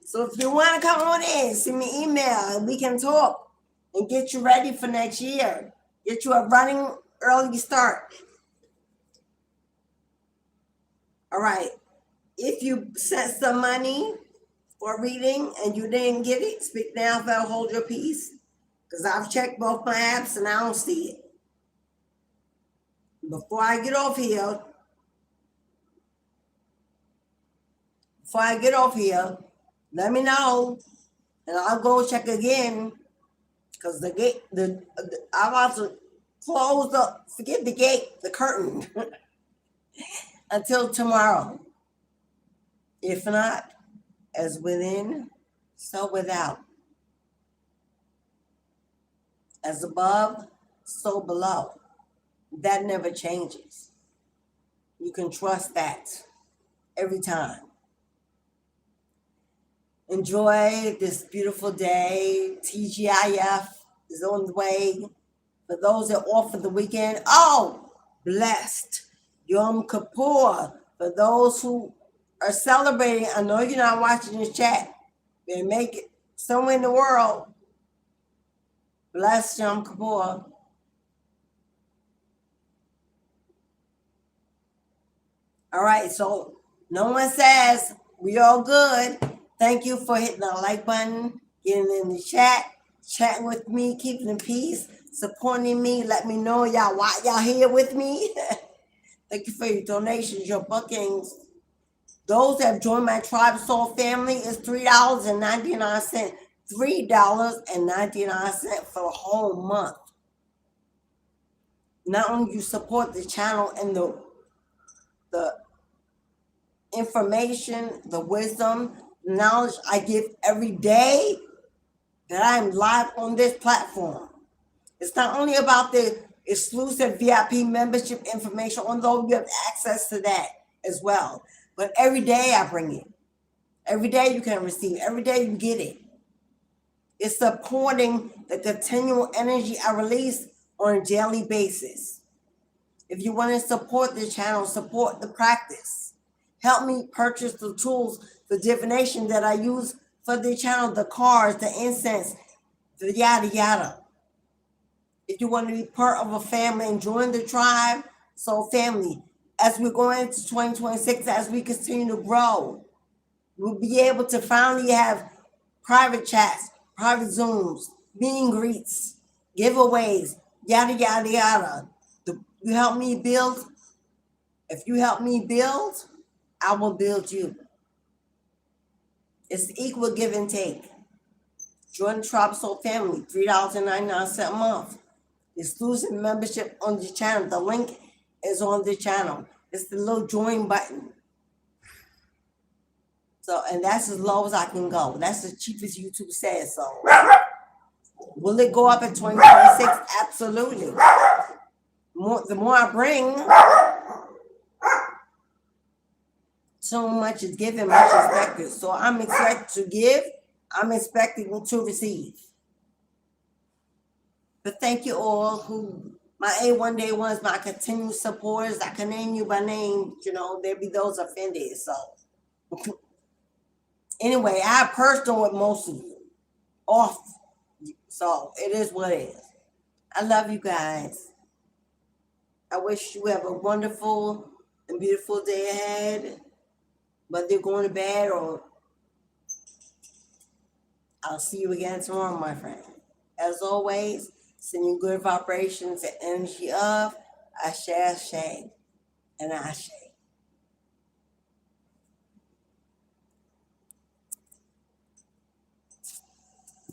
So if you want to come on in, send me an email and we can talk and get you ready for next year. Get you a running early start. All right. If you sent some money for a reading and you didn't get it, speak now, thou hold your peace. Because I've checked both my apps and I don't see it. Before I get off here, let me know and I'll go check again. Because the gate, I'm about to close forget the gate, the curtain, until tomorrow. If not, as within, so without. As above, so below. That never changes. You can trust that every time. Enjoy this beautiful day. TGIF is on the way. For those that are off for the weekend, blessed. Yom Kippur. For those who are celebrating, I know you're not watching this chat. They make it somewhere in the world. Blessed Yom Kippur. All right, so no one says we all good. Thank you for hitting the like button, getting in the chat, chatting with me, keeping the peace, supporting me. Let me know why y'all here with me. Thank you for your donations, your bookings. Those that have joined my Tribe Soul family is $3.99. $3.99 for a whole month. Not only you support the channel and the information, the wisdom, the knowledge I give every day that I'm live on this platform. It's not only about the exclusive VIP membership information, although you have access to that as well. But every day I bring it. Every day you can receive. Every day you get it. It's supporting the continual energy I release on a daily basis. If you want to support the channel, support the practice. Help me purchase the tools, the divination that I use for the channel, the cards, the incense, the yada yada. If you want to be part of a family and join the Tribe Soul family, as we're going into 2026, as we continue to grow, we'll be able to finally have private chats, private Zooms, meet and greets, giveaways, yada, yada, yada. You help me build. If you help me build, I will build you. It's equal give and take. Join the Tribe Soul family, $3.99 a month. Exclusive membership on the channel. The link is on the channel. It's the little join button. So, and that's as low as I can go. That's the cheapest YouTube says. So, will it go up in 2026? Absolutely. The more I bring, so much is given, much is expected. So I'm expected to give. I'm expecting to receive. But thank you all who, my A1 Day ones, my continued supporters. I can name you by name. There be those offended. So anyway, I have personal with most of you. Off. So it is what it is. I love you guys. I wish you have a wonderful and beautiful day ahead. Whether you're going to bed or I'll see you again tomorrow, my friend. As always, sending good vibrations and energy of Ashe, Ashe, and Ashe.